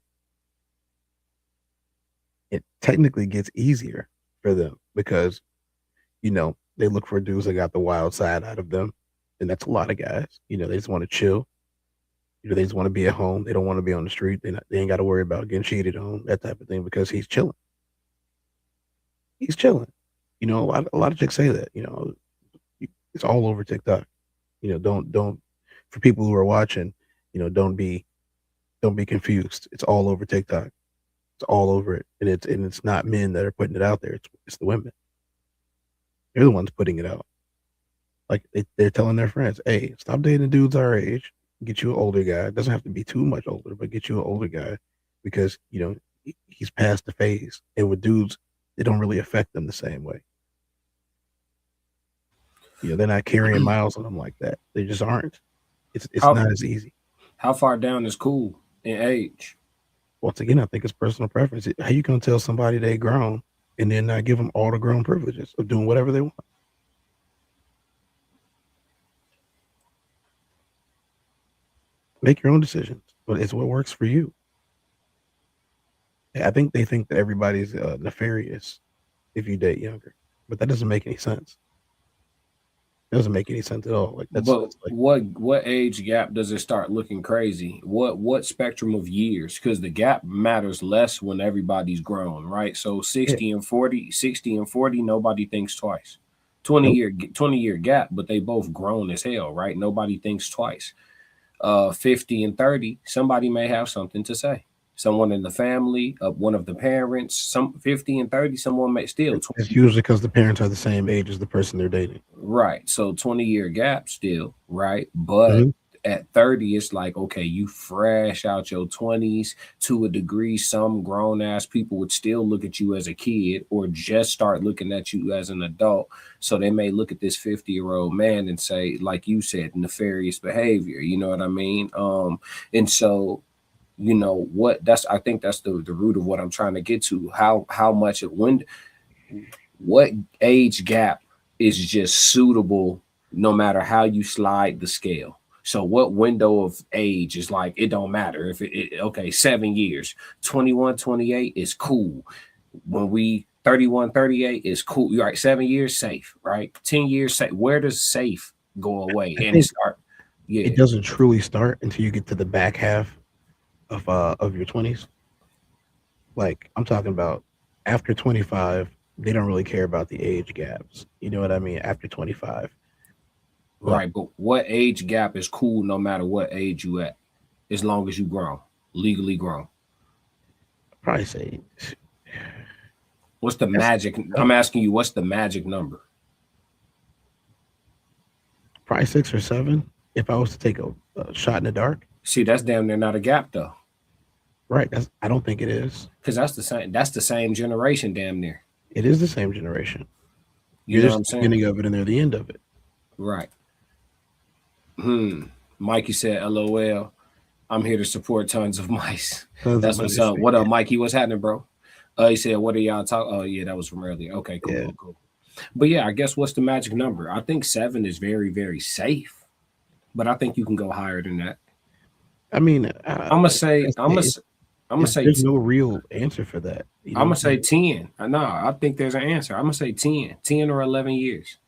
It technically gets easier for them because, you know, they look for dudes that got the wild side out of them. And that's a lot of guys. You know, they just want to chill. You know, they just want to be at home. They don't want to be on the street. They ain't got to worry about getting cheated on, that type of thing, because he's chilling. He's chilling. You know, a lot of chicks say that, you know, it's all over TikTok. You know, don't for people who are watching, you know, don't be confused. It's all over TikTok. It's all over it. And it's not men that are putting it out there. It's the women. They're the ones putting it out. Like they're telling their friends, hey, stop dating dudes our age. Get you an older guy. It doesn't have to be too much older, but get you an older guy because, you know, he's past the phase. And with dudes, they don't really affect them the same way. You know, they're not carrying miles on them like that. They just aren't. It's not as easy. How far down is cool in age? Once again, I think it's personal preference. How you gonna tell somebody they grown and then not give them all the grown privileges of doing whatever they want? Make your own decisions, but it's what works for you. I think they think that everybody's nefarious if you date younger, but that doesn't make any sense. It doesn't make any sense at all. Like that's like, what age gap does it start looking crazy? What spectrum of years? Because the gap matters less when everybody's grown, right? So 60 and 40, nobody thinks twice. 20 year gap, but they both grown as hell, right? Nobody thinks twice. 50 and 30, somebody may have something to say. Someone in the family, one of the parents, some 50 and 30, someone may still. It's usually because the parents are the same age as the person they're dating. Right. So 20-year gap still, right? But at 30, it's like, okay, you fresh out your 20s to a degree. Some grown ass people would still look at you as a kid or just start looking at you as an adult. So they may look at this 50-year-old man and say, like you said, nefarious behavior. You know what I mean? And so, you know what? I think that's the root of what I'm trying to get to. How much what age gap is just suitable no matter how you slide the scale. So what window of age is like, it don't matter if okay, 7 years, 21, 28 is cool. When we 31, 38 is cool. You're right. 7 years safe, right? 10 years safe. Where does safe go away and it start? Yeah. It doesn't truly start until you get to the back half of your 20s. Like I'm talking about after 25, they don't really care about the age gaps. You know what I mean? After 25. Right, but what age gap is cool no matter what age you at, as long as you grown, legally grown? Probably say. What's the magic? I'm asking you, what's the magic number? Probably 6 or 7. If I was to take a shot in the dark. See, that's damn near not a gap though. Right. I don't think it is. Because that's the same generation, damn near. It is the same generation. You know what I'm saying? The beginning of it and they're the end of it. Right. Mikey said, LOL. I'm here to support tons of mice. That's what's up. What up, Mikey? What's happening, bro? He said, what are y'all talking? Oh, yeah, that was from earlier. Okay, cool, cool. But yeah, I guess what's the magic number? I think 7 is very, very safe. but I think you can go higher than that. I mean, I'm gonna say there's no real answer for that. I'm gonna say 10. No, I think there's an answer. I'm gonna say 10 or 11 years.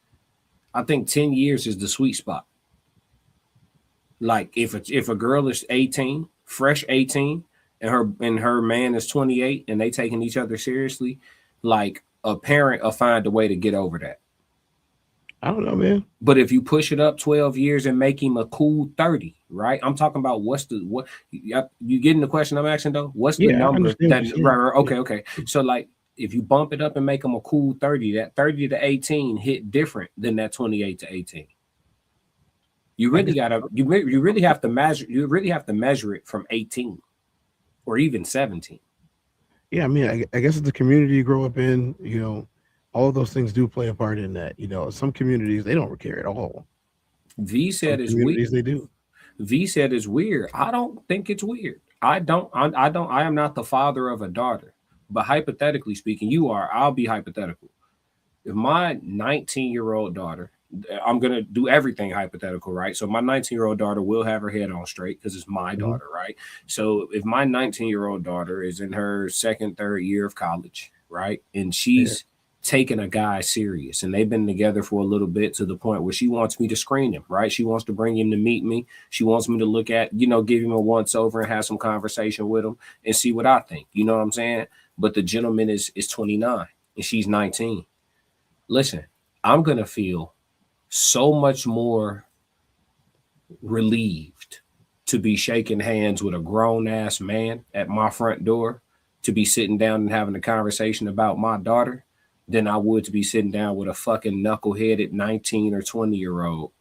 I think 10 years is the sweet spot. Like if a girl is 18, fresh 18, and her man is 28, and they taking each other seriously, like a parent will find a way to get over that. I don't know, man. But if you push it up 12 years and make him a cool 30, right? I'm talking about what you getting the question I'm asking though? What's the number that right? Okay. So like if you bump it up and make them a cool 30, that 30 to 18 hit different than that 28 to 18. You really have to measure it from 18 or even 17. Yeah, I mean, I guess it's the community you grow up in, you know, all of those things do play a part in that. You know, some communities they don't care at all. V said it's weird. They do. V said it's weird. I don't think it's weird. I am not the father of a daughter. But hypothetically speaking, you are. I'll be hypothetical. If my 19-year-old daughter, I'm going to do everything hypothetical, right? So my 19-year-old daughter will have her head on straight because it's my daughter, right? So if my 19-year-old daughter is in her second, third year of college, right? And she's taking a guy serious and they've been together for a little bit to the point where she wants me to screen him, right? She wants to bring him to meet me. She wants me to look at, give him a once over and have some conversation with him and see what I think. You know what I'm saying? But the gentleman is 29 and she's 19. Listen, I'm going to feel so much more relieved to be shaking hands with a grown ass man at my front door, to be sitting down and having a conversation about my daughter, than I would to be sitting down with a fucking knuckleheaded 19 or 20-year-old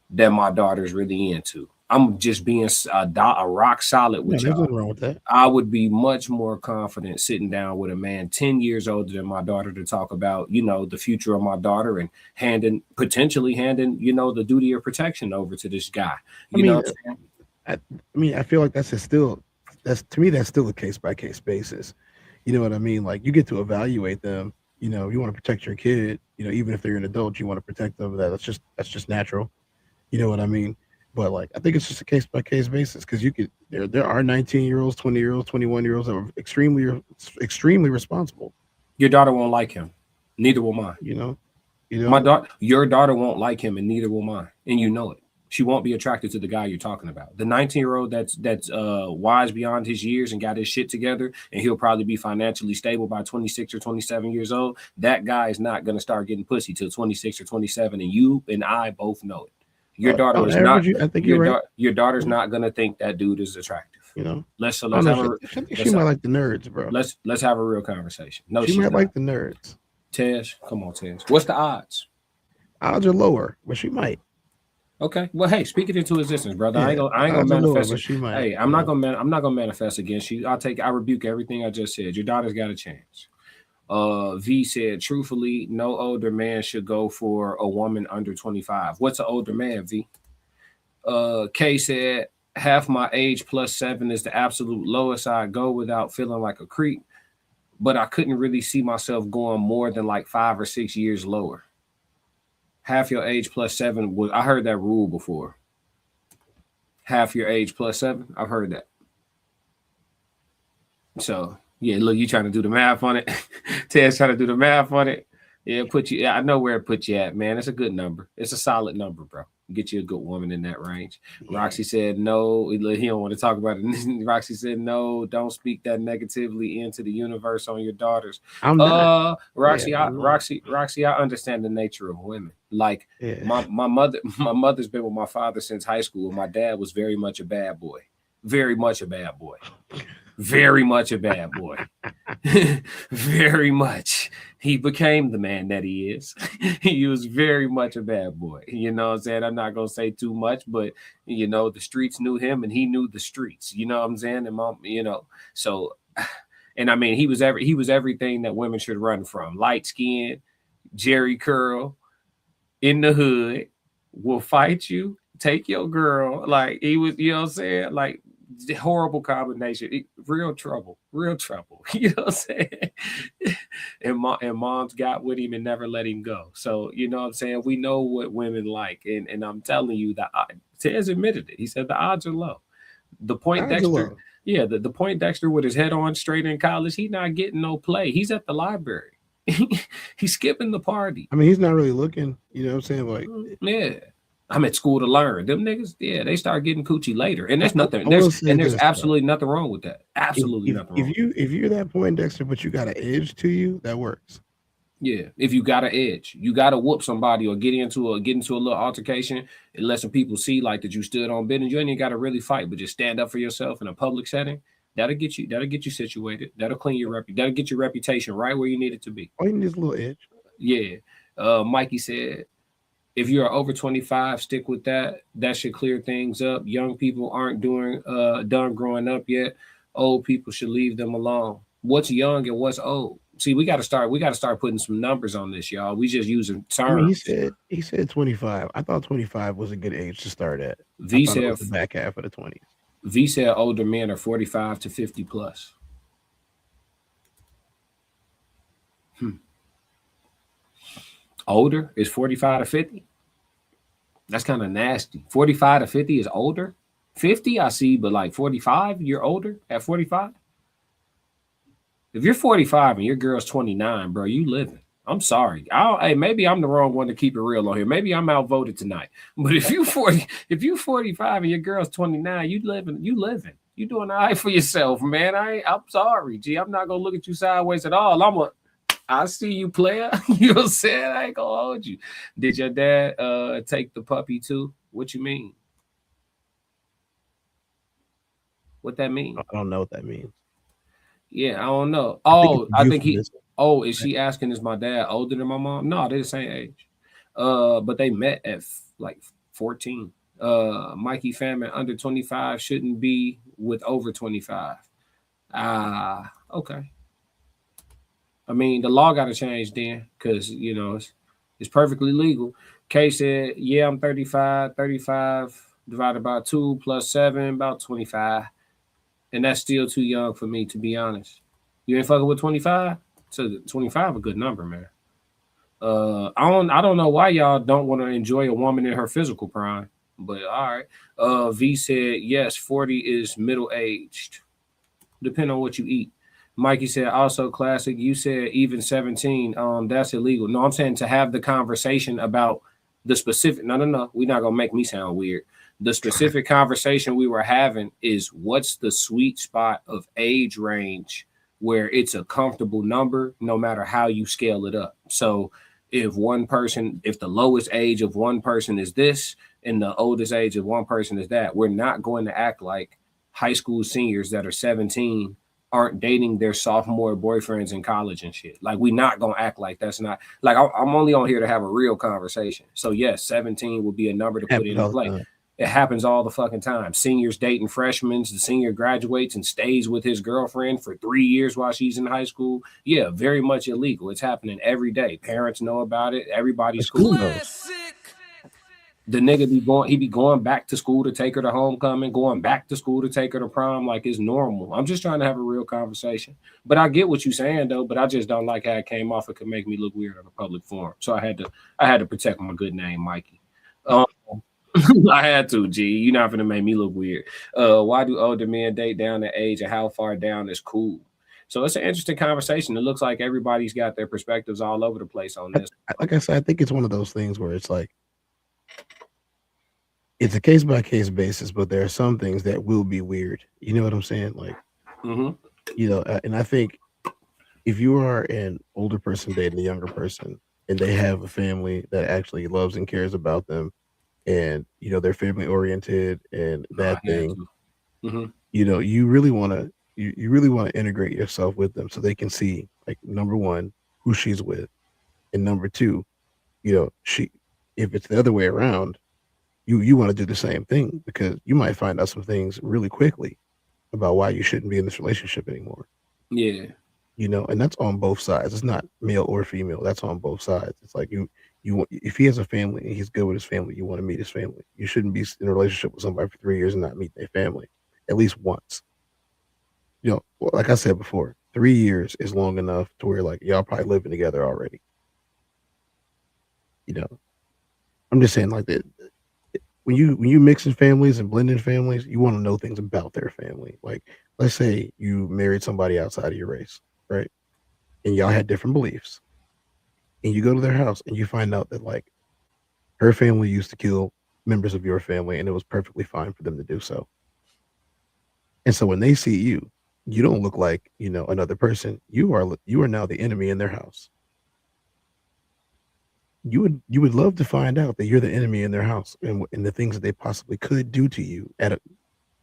that my daughter's really into. I'm just being a rock solid with y'all. Nothing wrong with that. I would be much more confident sitting down with a man 10 years older than my daughter to talk about, the future of my daughter and potentially handing, the duty of protection over to this guy. I feel like that's still a case by case basis. You know what I mean? Like you get to evaluate them. You want to protect your kid. Even if they're an adult, you want to protect them. That's just natural. You know what I mean? But like I think it's just a case by case basis because there are 19-year-olds, 20-year-olds, 21-year-olds that are extremely responsible. Your daughter won't like him. Neither will mine. Your daughter won't like him, and neither will mine. And you know it. She won't be attracted to the guy you're talking about. The 19-year-old that's wise beyond his years and got his shit together, and he'll probably be financially stable by 26 or 27 years old. That guy is not going to start getting pussy till 26 or 27, and you and I both know it. Your daughter is not. I think your daughter's not going to think that dude is attractive. Let's have she might like the nerds, bro. Let's have a real conversation. No, she might like the nerds. Tez, come on, Tez. What's the odds? Odds are lower, but she might. Okay. Well, hey, speak it into existence, brother. Yeah, I ain't gonna manifest. Hey, I'm not gonna manifest against you. I rebuke everything I just said. Your daughter's got a chance. V said, truthfully, no older man should go for a woman under 25. What's an older man, V? K said, half my age plus 7 is the absolute lowest I go without feeling like a creep, but I couldn't really see myself going more than like 5 or 6 years lower. Half your age plus 7 I heard that rule before. Half your age plus 7, I've heard that. So yeah, look, you trying to do the math on it. Ted's trying to do the math on it. Yeah, I know where it put you at, man. It's a good number. It's a solid number, bro. Get you a good woman in that range. Yeah. Roxy said no. He don't want to talk about it. Roxy said no. Don't speak that negatively into the universe on your daughters. I'm not. Roxy, yeah, Roxy, I understand the nature of women. Like my mother's been with my father since high school. My dad was very much a bad boy. Very much a bad boy. Very much a bad boy. Very much. He became the man that he is. He was very much a bad boy. You know what I'm saying? I'm not going to say too much, but, the streets knew him and he knew the streets. You know what I'm saying? And so, and I mean, he was everything that women should run from. Light skin, Jerry curl, in the hood, will fight you, take your girl. Like he was, you know what I'm saying? Like, horrible combination. Real trouble. You know what I'm saying? and mom's got with him and never let him go. So, you know what I'm saying? We know what women like. And I'm telling you that Tez admitted it. He said the odds are low. The Poindexter, the Poindexter with his head on straight in college, he's not getting no play. He's at the library. He's skipping the party. I mean, he's not really looking, you know what I'm saying? Like, yeah. I'm at school to learn. Them niggas, they start getting coochie later. And there's nothing, there's absolutely nothing wrong with that. Absolutely nothing wrong. If you're that Poindexter, but you got an edge to you, that works. Yeah. If you got an edge, you gotta whoop somebody or get into a little altercation and let some people see like that you stood on business. You ain't even gotta really fight, but just stand up for yourself in a public setting. That'll get you situated. That'll clean your that'll get your reputation right where you need it to be. All you need is a little edge. Yeah. Mikey said, if you're over 25, stick with that. That should clear things up. Young people aren't done growing up yet. Old people should leave them alone. What's young and what's old? See, we got to start putting some numbers on this, y'all. We just using terms. I mean, he said 25. I thought 25 was a good age to start at. V said the back half of the 20s. V said older men are 45 to 50 plus. Older is 45 to 50. That's kind of nasty. 45 to 50 is older. 50 I see, but like 45, you're older at 45. If you're 45 and your girl's 29, bro, you living. I'm sorry. Hey, maybe I'm the wrong one to keep it real on here. Maybe I'm outvoted tonight. But if you 45 and your girl's 29, you living. You doing all right for yourself, man. I'm sorry, G. I'm not gonna look at you sideways at all. I see you, player. You know what I'm saying? I ain't gonna hold you. Did your dad take the puppy too? What you mean? What that mean? I don't know what that means. Yeah, I don't know. I think is she asking, is my dad older than my mom? No, they're the same age. But they met at like 14. Mikey Famine under 25 shouldn't be with over 25. Okay. I mean, the law got to change then because, you know, it's perfectly legal. Kay said, yeah, I'm 35. 35 divided by 2 plus 7, about 25. And that's still too young for me, to be honest. You ain't fucking with 25? So 25 a good number, man. I don't know why y'all don't want to enjoy a woman in her physical prime, but all right. V said, yes, 40 is middle-aged. Depending on what you eat. Mikey said, also classic. You said even 17. That's illegal. No, I'm saying to have the conversation about the specific. No. We're not gonna make me sound weird. The specific conversation we were having is what's the sweet spot of age range where it's a comfortable number, no matter how you scale it up. So if the lowest age of one person is this and the oldest age of one person is that, we're not going to act like high school seniors that are 17 aren't dating their sophomore boyfriends in college and shit. Like, we not gonna act like that's not like I'm only on here to have a real conversation. So yes, 17 would be a number to put into play. It happens all the fucking time. Seniors dating freshmen. The senior graduates and stays with his girlfriend for 3 years while she's in high school. Yeah, very much illegal. It's happening every day. Parents know about it. Everybody's school knows. The nigga be going back to school to take her to homecoming, going back to school to take her to prom, like it's normal. I'm just trying to have a real conversation. But I get what you're saying though, but I just don't like how it came off. It could make me look weird in a public forum. So I had to protect my good name, Mikey. I had to, G. You're not gonna make me look weird. Why do older men date down in age and how far down is cool? So it's an interesting conversation. It looks like everybody's got their perspectives all over the place on this. Like I said, I think it's one of those things where it's like, it's a case by case basis, but there are some things that will be weird. You know what I'm saying? Like, you know, and I think if you are an older person dating a younger person and they have a family that actually loves and cares about them, and you know they're family oriented and that thing, you know, you really want to integrate yourself with them so they can see, like, number one, who she's with, and number two, you know, if it's the other way around, you want to do the same thing, because you might find out some things really quickly about why you shouldn't be in this relationship anymore. Yeah. You know, and that's on both sides. It's not male or female. That's on both sides. It's like if he has a family and he's good with his family, you want to meet his family. You shouldn't be in a relationship with somebody for 3 years and not meet their family. at least once. You know, like I said before, 3 years is long enough to where like y'all probably living together already. You know, I'm just saying like that. When you mixing families and blending families, you want to know things about their family. Like, let's say you married somebody outside of your race, right? And y'all had different beliefs. And you go to their house and you find out that like her family used to kill members of your family and it was perfectly fine for them to do so. And so when they see you, you don't look like, you know, another person. You are now the enemy in their house. You would love to find out that you're the enemy in their house and the things that they possibly could do to you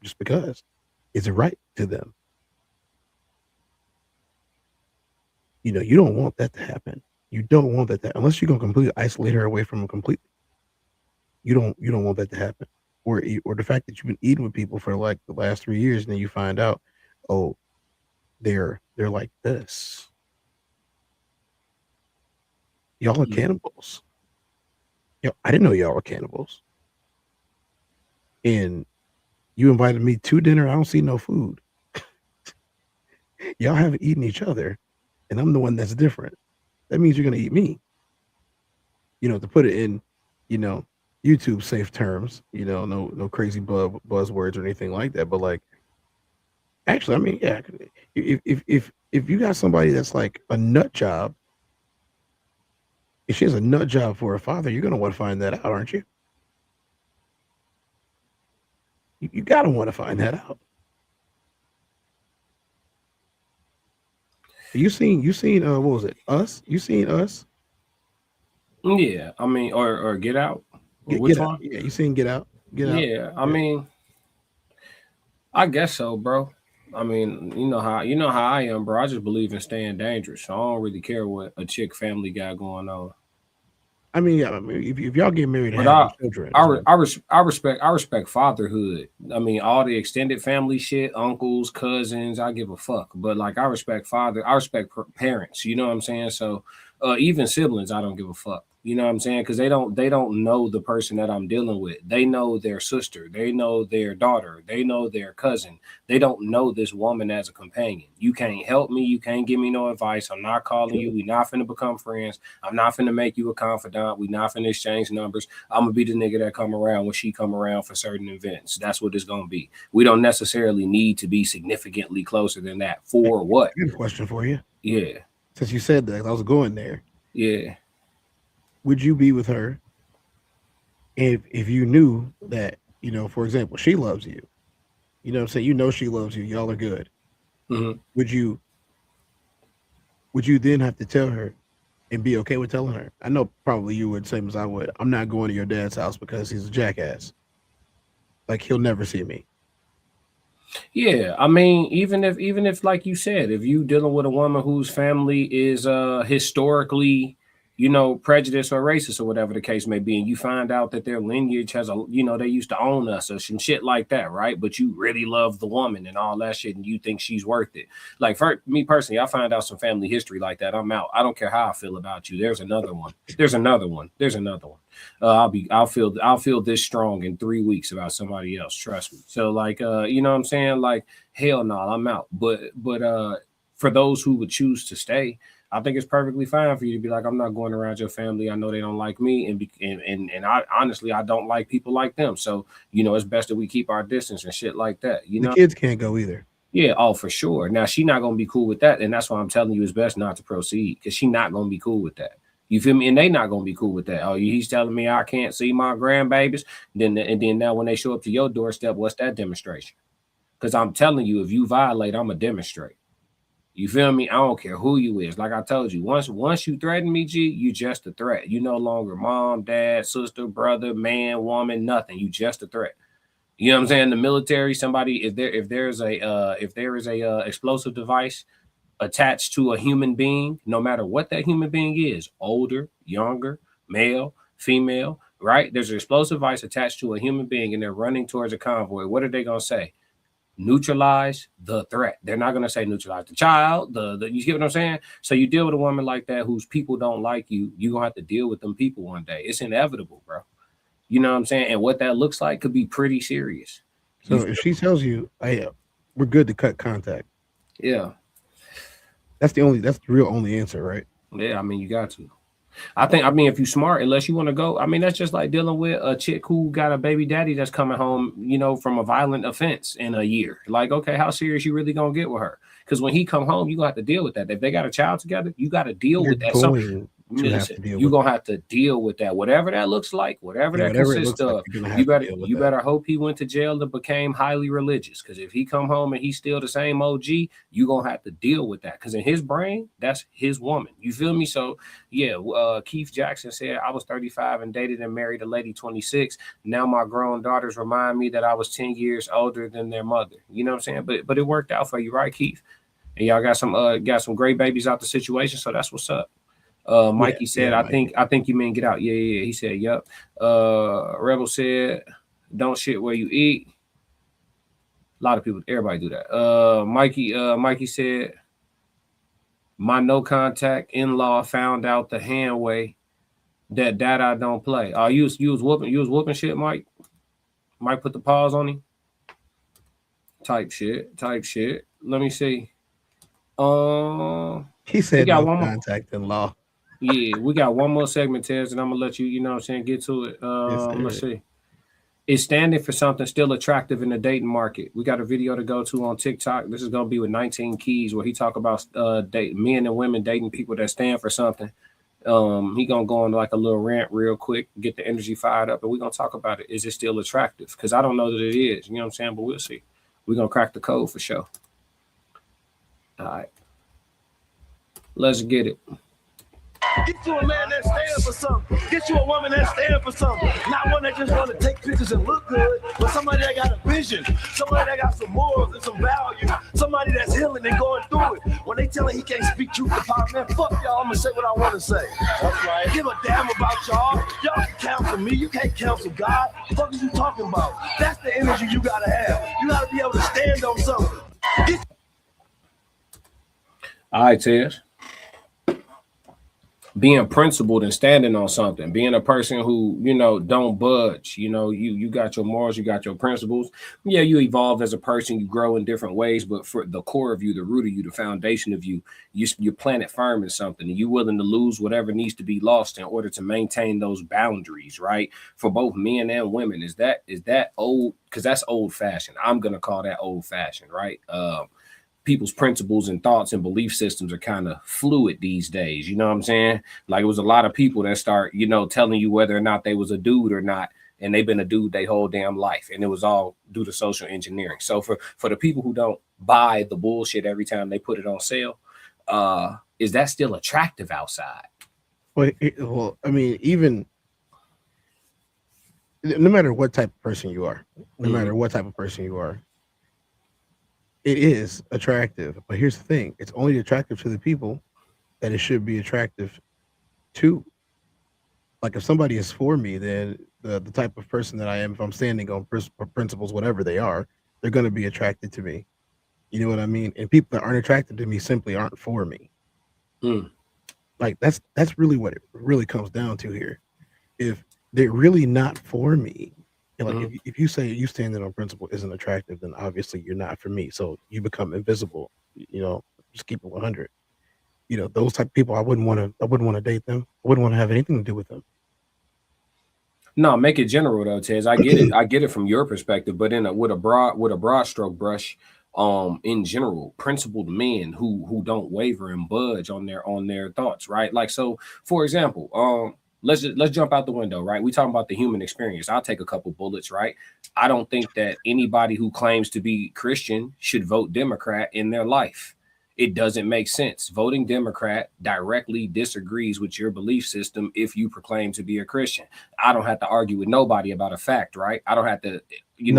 just because it's right to them. You know, you don't want that to happen. You don't want that unless you're gonna completely isolate her away from them completely. You don't want that to happen. Or the fact that you've been eating with people for like the last 3 years and then you find out, oh, they're like this. Y'all are cannibals. Yo, I didn't know y'all were cannibals. And you invited me to dinner. I don't see no food. Y'all haven't eaten each other, and I'm the one that's different. That means you're gonna eat me. You know, to put it in, you know, YouTube safe terms. You know, no crazy buzzwords or anything like that. But like, actually, I mean, yeah, if you got somebody that's like a nut job. If she has a nut job for her father, you're going to want to find that out, aren't you? You got to want to find that out. You seen what was it? Us? You seen Us? Yeah, I mean, or Get Out. Get Out. Yeah, you seen Get Out? Get Out. Yeah, I mean, I guess so, bro. I mean, you know how I am, bro. I just believe in staying dangerous. So I don't really care what a chick family got going on. I mean, yeah. I mean, if y'all get married and have children, I respect fatherhood. I mean, all the extended family shit, uncles, cousins, I give a fuck. But like, I respect parents. You know what I'm saying? So even siblings, I don't give a fuck. You know what I'm saying? Because they don't know the person that I'm dealing with. They know their sister. They know their daughter. They know their cousin. They don't know this woman as a companion. You can't help me. You can't give me no advice. I'm not calling you. We not finna become friends. I'm not finna make you a confidant. We not finna exchange numbers. I'm gonna be the nigga that come around when she come around for certain events. That's what it's gonna be. We don't necessarily need to be significantly closer than that. For what? Good question for you. Yeah. Since you said that, I was going there. Yeah. Would you be with her if you knew that, you know, for example, she loves you? You know what I'm saying? You know she loves you. Y'all are good. Mm-hmm. Would you then have to tell her and be okay with telling her? I know probably you would, same as I would. I'm not going to your dad's house because he's a jackass. Like, he'll never see me. Yeah, I mean, even if like you said, if you dealing with a woman whose family is historically, you know, prejudiced or racist or whatever the case may be, and you find out that their lineage has they used to own us or some shit like that, right? But you really love the woman and all that shit, and you think she's worth it. Like, for me personally, I find out some family history like that, I'm out. I don't care how I feel about you. There's another one. I'll feel this strong in 3 weeks about somebody else. Trust me. So like, you know what I'm saying? Like, hell no, I'm out. But for those who would choose to stay, I think it's perfectly fine for you to be like, I'm not going around your family. I know they don't like me, and I honestly, I don't like people like them. So you know, it's best that we keep our distance and shit like that. You know, the kids can't go either. Yeah, oh for sure. Now she's not gonna be cool with that, and that's why I'm telling you it's best not to proceed because she's not gonna be cool with that. You feel me? And they not gonna be cool with that. Oh, he's telling me I can't see my grandbabies. Then now when they show up to your doorstep, what's that demonstration? Because I'm telling you, if you violate, I'm gonna demonstrate. You feel me? I don't care who you is. Like I told you, once you threaten me, G, you just a threat. You no longer mom, dad, sister, brother, man, woman, nothing. You just a threat. You know what I'm saying? The military, somebody, if there is a explosive device attached to a human being, no matter what that human being is, older, younger, male, female, right? There's an explosive device attached to a human being and they're running towards a convoy. What are they gonna say? Neutralize the threat. They're not going to say neutralize the child. You get what I'm saying? So you deal with a woman like that whose people don't like you, you're going to have to deal with them people one day. It's inevitable, bro. You know what I'm saying? And what that looks like could be pretty serious. So if she tells you, "Hey, we're good to cut contact," yeah, that's the real only answer, right? yeah. I mean, you got to. I mean, if you smart, unless you want to go, I mean, that's just like dealing with a chick who got a baby daddy that's coming home, you know, from a violent offense in a year. Like, okay, how serious you really gonna get with her? Because when he come home, you gonna have to deal with that. If they got a child together, you got to deal with that. You're gonna have to deal with that. Whatever that looks like, whatever that consists of, you better hope he went to jail and became highly religious. Because if he come home and he's still the same OG, you gonna have to deal with that. Because in his brain, that's his woman. You feel me? So yeah, Keith Jackson said, I was 35 and dated and married a lady 26. Now my grown daughters remind me that I was 10 years older than their mother. You know what I'm saying? But it worked out for you, right, Keith? And y'all got some great babies out the situation. So that's what's up. Mikey said, I think you mean get out. Yeah. He said, yep. Rebel said, don't shit where you eat. A lot of people, everybody do that. Mikey said, my no contact in-law found out the hand way that I don't play. You was whooping shit, Mike. Mike put the pause on him. Type shit. Let me see. He said no contact in-law. Yeah, we got one more segment, Tez, and I'm gonna let you, you know what I'm saying, get to it. Let's see. Is standing for something still attractive in the dating market? We got a video to go to on TikTok. This is gonna be with 19 Keys, where he talk about men and women dating people that stand for something. He gonna go on like a little rant real quick, get the energy fired up, and we're gonna talk about it. Is it still attractive? Because I don't know that it is, you know what I'm saying, but we'll see. We're gonna crack the code for sure. All right. Let's get it. Get you a man that stands for something. Get you a woman that stands for something. Not one that just want to take pictures and look good, but somebody that got a vision, somebody that got some morals and some value, somebody that's healing and going through it. When they tell him he can't speak truth to power, man, fuck y'all, I'm gonna say what I want to say. That's right. Give a damn about y'all. Y'all can counsel me, you can't counsel God. What the fuck is you talking about? That's the energy you gotta have. You gotta be able to stand on something. All right, Tez. Being principled and standing on something, being a person who, you know, don't budge, you know, you got your morals, you got your principles. Yeah, you evolve as a person, you grow in different ways, but for the core of you, the root of you, the foundation of you, you're planted firm in something, and you're willing to lose whatever needs to be lost in order to maintain those boundaries, right? For both men and women. Is that old? Because that's old fashioned. I'm gonna call that old fashioned, right? People's principles and thoughts and belief systems are kind of fluid these days. You know what I'm saying? Like, it was a lot of people that start, you know, telling you whether or not they was a dude or not. And they've been a dude their whole damn life. And it was all due to social engineering. So for the people who don't buy the bullshit every time they put it on sale, is that still attractive outside? Well, I mean, even no matter what type of person you are, it is attractive. But here's the thing. It's only attractive to the people that it should be attractive to. Like, if somebody is for me, then the type of person that I am, if I'm standing on principles, whatever they are, they're going to be attracted to me. You know what I mean? And people that aren't attracted to me simply aren't for me. Like, that's really what it really comes down to here. If they're really not for me, like, if you say you standing on principle isn't attractive, then obviously you're not for me. So you become invisible. You know, just keep it 100. You know, those type of people, I wouldn't want to date them. I wouldn't want to have anything to do with them. No, make it general though, Tez. I get it. I get it from your perspective, but with a broad stroke brush, in general, principled men who don't waver and budge on their thoughts, right? Like, so for example, let's jump out the window, right? We talking about the human experience. I'll take a couple bullets, right? I don't think that anybody who claims to be Christian should vote Democrat in their life. It doesn't make sense. Voting Democrat directly disagrees with your belief system if you proclaim to be a Christian. I don't have to argue with nobody about a fact, right? I don't have to,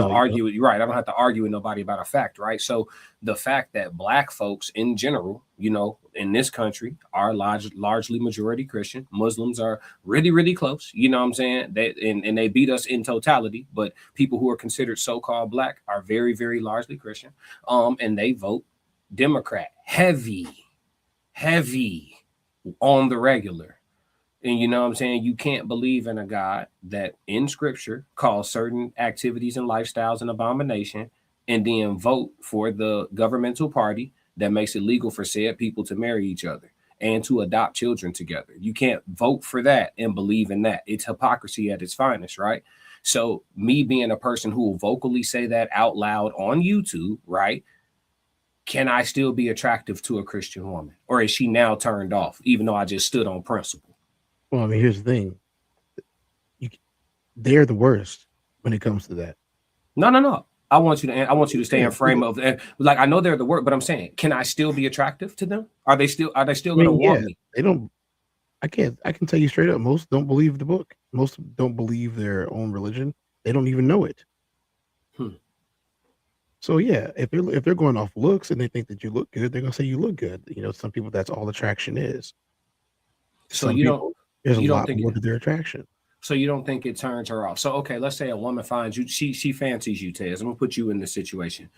argue with you, right? I don't have to argue with nobody about a fact, right? So the fact that Black folks in general, you know, in this country are largely majority Christian. Muslims are really, really close. You know what I'm saying? And they beat us in totality, but people who are considered so-called Black are very, very largely Christian. And they vote Democrat, heavy on the regular. And you know what I'm saying? You can't believe in a God that in scripture calls certain activities and lifestyles an abomination and then vote for the governmental party that makes it legal for said people to marry each other and to adopt children together. You can't vote for that and believe in that. It's hypocrisy at its finest, right? So me being a person who will vocally say that out loud on YouTube, right? Can I still be attractive to a Christian woman? Or is she now turned off, even though I just stood on principle? Well, I mean, here's the thing. They're the worst when it comes to that. No. I want you to stay in frame of, like, I know they're the worst, but I'm saying, can I still be attractive to them? Are they still going to want me? They don't. I can tell you straight up. Most don't believe the book. Most don't believe their own religion. They don't even know it. So yeah, if they're going off looks and they think that you look good, they're gonna say you look good. You know, some people that's all attraction is. So you don't. There's a lot more to their attraction. So you don't think it turns her off. So okay, let's say a woman finds you, she fancies you, Tez. I'm gonna put you in this situation.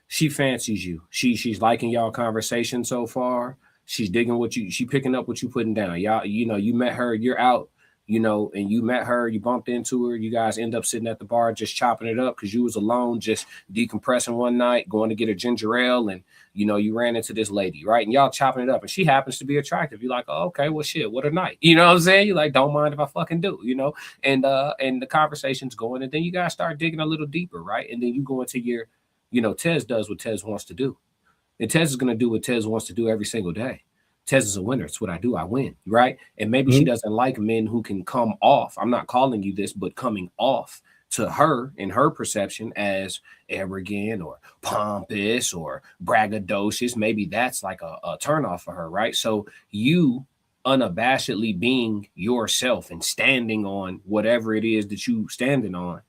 She fancies you. She's liking y'all conversation so far. She's digging she picking up what you putting down. Y'all, you know, you met her, you're out, you know, and you met her, you bumped into her, you guys end up sitting at the bar just chopping it up because you was alone, just decompressing one night, going to get a ginger ale, and you know, you ran into this lady, right? And y'all chopping it up, and she happens to be attractive. You're like, oh, okay, well, shit, what a night. You know what I'm saying? You're like, don't mind if I fucking do, you know? And the conversation's going, and then you guys start digging a little deeper, right? And then you go into your, you know, Tez does what Tez wants to do. And Tez is going to do what Tez wants to do every single day. Tez is a winner. It's what I do. I win, right? And maybe she doesn't like men who can come off. I'm not calling you this, but coming off to her in her perception as arrogant or pompous or braggadocious. Maybe that's like a turnoff for her, right? So you unabashedly being yourself and standing on whatever it is that you standing on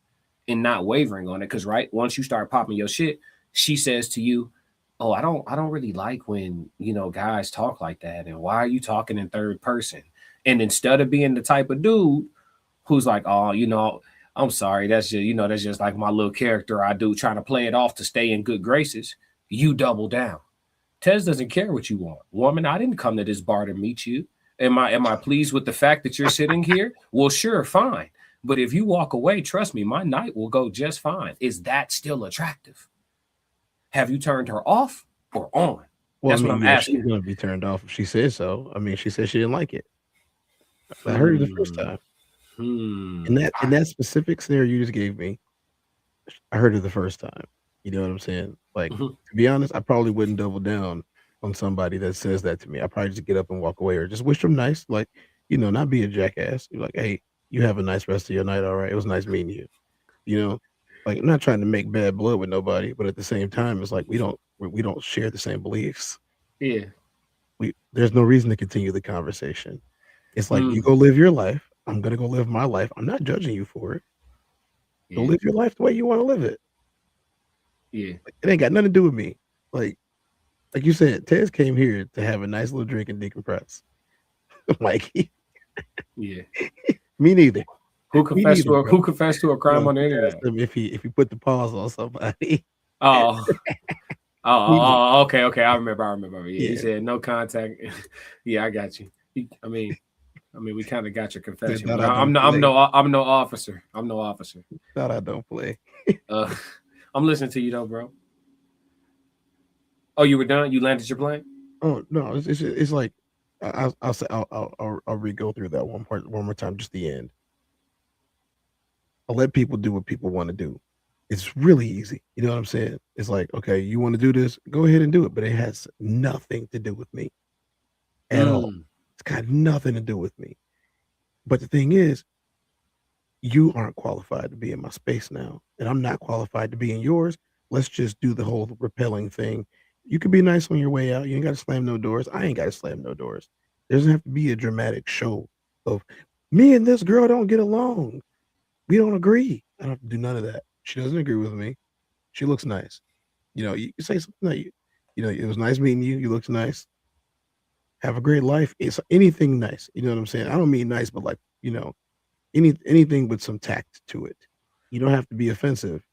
and not wavering on it. Because right, once you start popping your shit, she says to you, oh, I don't really like when, you know, guys talk like that. And why are you talking in third person? And instead of being the type of dude who's like, oh, you know, I'm sorry, that's just, you know, that's just like my little character I do, trying to play it off to stay in good graces, you double down. Tez doesn't care what you want. Woman, I didn't come to this bar to meet you. Am I pleased with the fact that you're sitting here? Well, sure, fine. But if you walk away, trust me, my night will go just fine. Is that still attractive? Have you turned her off or on? Well, that's what I'm asking. She's going to be turned off if she says so. I mean, she said she didn't like it. I heard it the first time. In that specific scenario you just gave me, I heard it the first time. You know what I'm saying? Like, to be honest, I probably wouldn't double down on somebody that says that to me. I probably just get up and walk away or just wish them nice. Like, you know, not be a jackass. You're like, hey, you have a nice rest of your night. All right. It was nice meeting you. You know, like, I'm not trying to make bad blood with nobody, but at the same time, it's like we don't share the same beliefs. Yeah. There's no reason to continue the conversation. It's like you go live your life. I'm gonna go live my life. I'm not judging you for it. Go live your life the way you want to live it. Yeah. Like, it ain't got nothing to do with me. Like you said, Tez came here to have a nice little drink and decompress. Like, yeah. Me neither. Who confessed to a crime on the internet? If he put the pause on somebody. Oh, okay. I remember. Yeah, he said no contact. Yeah, I got you. I mean, we kind of got your confession. But I'm no officer. I'm no officer. Thought I don't play. I'm listening to you though, bro. Oh, you were done? You landed your plane? Oh no, it's like I'll re-go through that one more time, just the end. I'll let people do what people want to do. It's really easy. You know what I'm saying? It's like, okay, you want to do this? Go ahead and do it. But it has nothing to do with me at all. It's got nothing to do with me. But the thing is, you aren't qualified to be in my space now. And I'm not qualified to be in yours. Let's just do the whole repelling thing. You can be nice on your way out. You ain't got to slam no doors. I ain't got to slam no doors. There doesn't have to be a dramatic show of me and this girl don't get along. We don't agree. I don't have to do none of that. She doesn't agree with me. She looks nice. You know, you can say something like, you know, it was nice meeting you. You looked nice. Have a great life. It's anything nice. You know what I'm saying? I don't mean nice, but like, you know, anything with some tact to it. You don't have to be offensive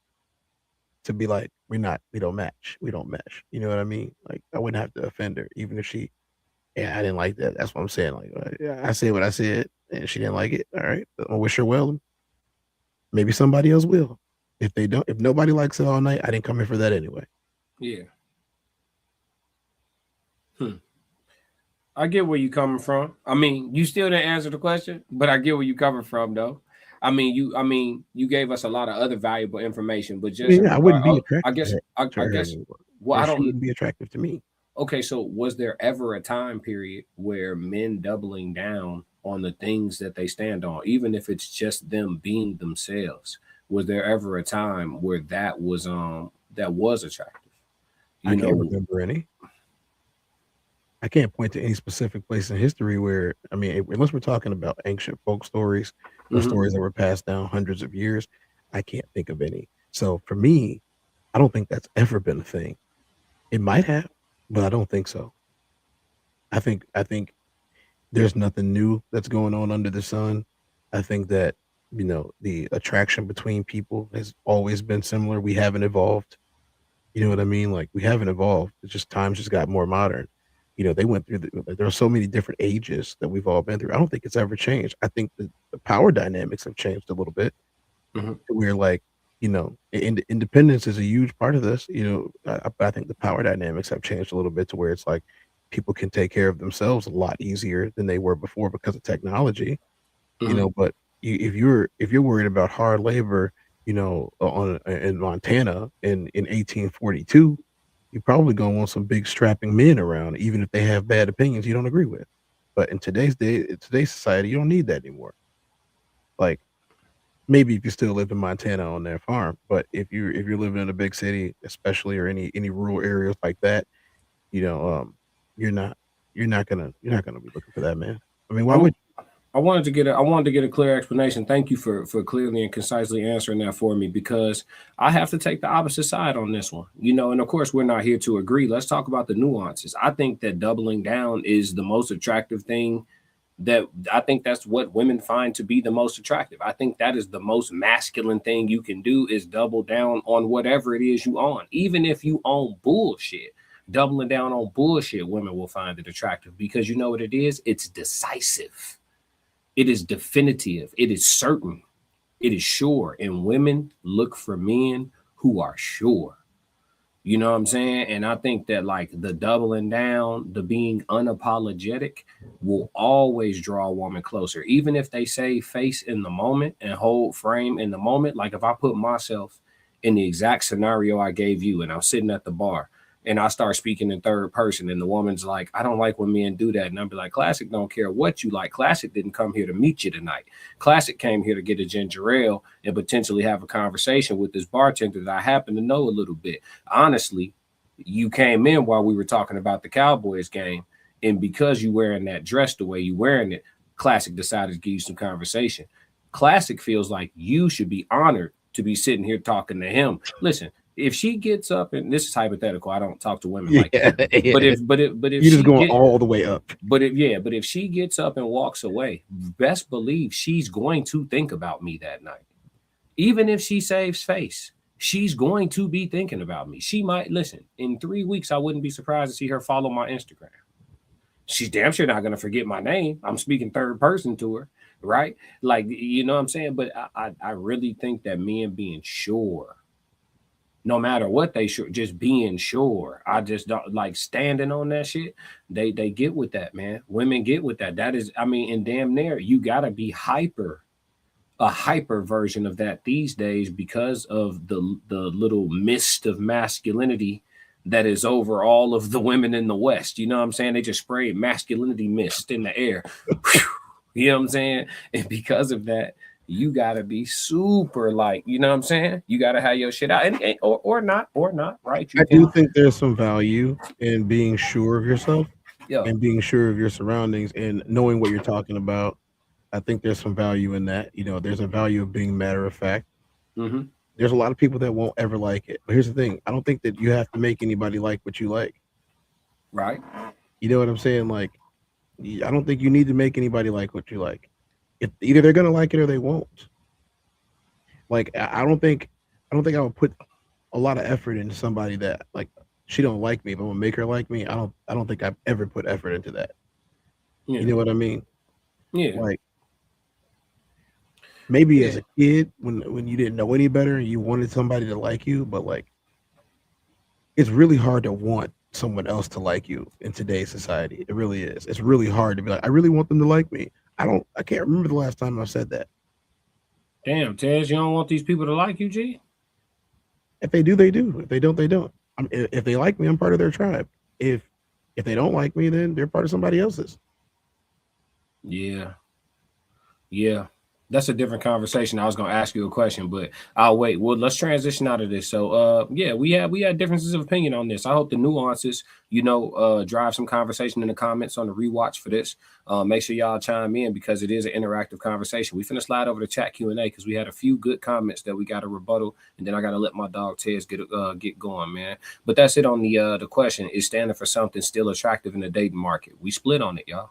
to be like, we don't match. We don't mesh. You know what I mean? Like, I wouldn't have to offend her, even if she Yeah, I didn't like that. That's what I'm saying. Like, I said what I said, and she didn't like it. All right, I wish her well. Maybe somebody else will. If they don't, if nobody likes it all night, I didn't come here for that anyway. Yeah. I get where you coming from. I mean, you still didn't answer the question, but I get where you coming from, though. I mean, you gave us a lot of other valuable information, but just I wouldn't be attracted. I guess. Well, I don't. She wouldn't be attractive to me. Okay, so was there ever a time period where men doubling down on the things that they stand on, even if it's just them being themselves? Was there ever a time where that was attractive? I can't remember any. I can't point to any specific place in history where, I mean, unless we're talking about ancient folk stories or stories that were passed down hundreds of years, I can't think of any. So for me, I don't think that's ever been a thing. It might have, but I don't think so. I think there's nothing new that's going on under the sun. I think that, the attraction between people has always been similar. We haven't evolved. You know what I mean? Like, we haven't evolved. It's just times just got more modern. They went through there are so many different ages that we've all been through. I don't think it's ever changed. I think the power dynamics have changed a little bit. We're like, independence is a huge part of this. I think the power dynamics have changed a little bit to where it's like people can take care of themselves a lot easier than they were before because of technology. But if you're worried about hard labor, in Montana in 1842, you're probably gonna want some big strapping men around, even if they have bad opinions you don't agree with. But in today's society, you don't need that anymore. Like, maybe if you still live in Montana on their farm, but if you're living in a big city, especially, or any rural areas like that, you're not gonna be looking for that, man. I mean, why would you? I wanted to get a clear explanation. Thank you for clearly and concisely answering that for me, because I have to take the opposite side on this one. And of course we're not here to agree. Let's talk about the nuances. I think that doubling down is the most attractive thing. I think that's what women find to be the most attractive. I think that is the most masculine thing you can do, is double down on whatever it is you own. Even if you own bullshit, doubling down on bullshit, women will find it attractive, because you know what it is? It's decisive. It is definitive. It is certain. It is sure. And women look for men who are sure. You know what I'm saying? And I think that, like, the doubling down, the being unapologetic, will always draw a woman closer. Even if they say face in the moment and hold frame in the moment. Like, if I put myself in the exact scenario I gave you, and I'm sitting at the bar, and I start speaking in third person, and the woman's like, I don't like when men do that. And I'll be like, Classic don't care what you like. Classic didn't come here to meet you tonight. Classic came here to get a ginger ale and potentially have a conversation with this bartender that I happen to know a little bit. Honestly, you came in while we were talking about the Cowboys game, and because you wearing that dress the way you wearing it, Classic decided to give you some conversation. Classic feels like you should be honored to be sitting here talking to him. Listen, if she gets up, and this is hypothetical, I don't talk to women like that. But if you're just going all the way up. But if she gets up and walks away, best believe she's going to think about me that night. Even if she saves face, she's going to be thinking about me. She might listen. In 3 weeks, I wouldn't be surprised to see her follow my Instagram. She's damn sure not going to forget my name. I'm speaking third person to her, right? Like, you know what I'm saying? But I really think that men being sure, no matter what they sure, just being sure. I just don't like standing on that shit. They get with that, man. Women get with that. That is, I mean, and damn near, you gotta be a hyper version of that these days, because of the little mist of masculinity that is over all of the women in the West. You know what I'm saying? They just spray masculinity mist in the air. You know what I'm saying? And because of that, you gotta be super, like, you know what I'm saying? You gotta have your shit out, and or not, right? I do think there's some value in being sure of yourself, and being sure of your surroundings, and knowing what you're talking about. I think there's some value in that. There's a value of being matter of fact. There's a lot of people that won't ever like it, but here's the thing: I don't think that you have to make anybody like what you like. Right? You know what I'm saying? Like, I don't think you need to make anybody like what you like. If either they're gonna like it or they won't. Like, I don't think I would put a lot of effort into somebody that, like, she don't like me, but I'm gonna make her like me. I don't think I've ever put effort into that. You know what I mean? Yeah. Like maybe as a kid when you didn't know any better and you wanted somebody to like you, but like it's really hard to want someone else to like you in today's society. It really is. It's really hard to be like, I really want them to like me. I can't remember the last time I said that. Damn, Tez, you don't want these people to like you, G? If they do, they do. If they don't, they don't. If they like me, I'm part of their tribe. If they don't like me, then they're part of somebody else's. Yeah. Yeah. That's a different conversation. I was going to ask you a question, but I'll wait. Well, let's transition out of this. So, yeah, we had differences of opinion on this. I hope the nuances, drive some conversation in the comments on the rewatch for this. Make sure y'all chime in because it is an interactive conversation. We finna slide over to chat Q&A because we had a few good comments that we got to rebuttal, and then I got to let my dog Tez get going, man. But that's it on the question. Is standing for something still attractive in the dating market? We split on it, y'all.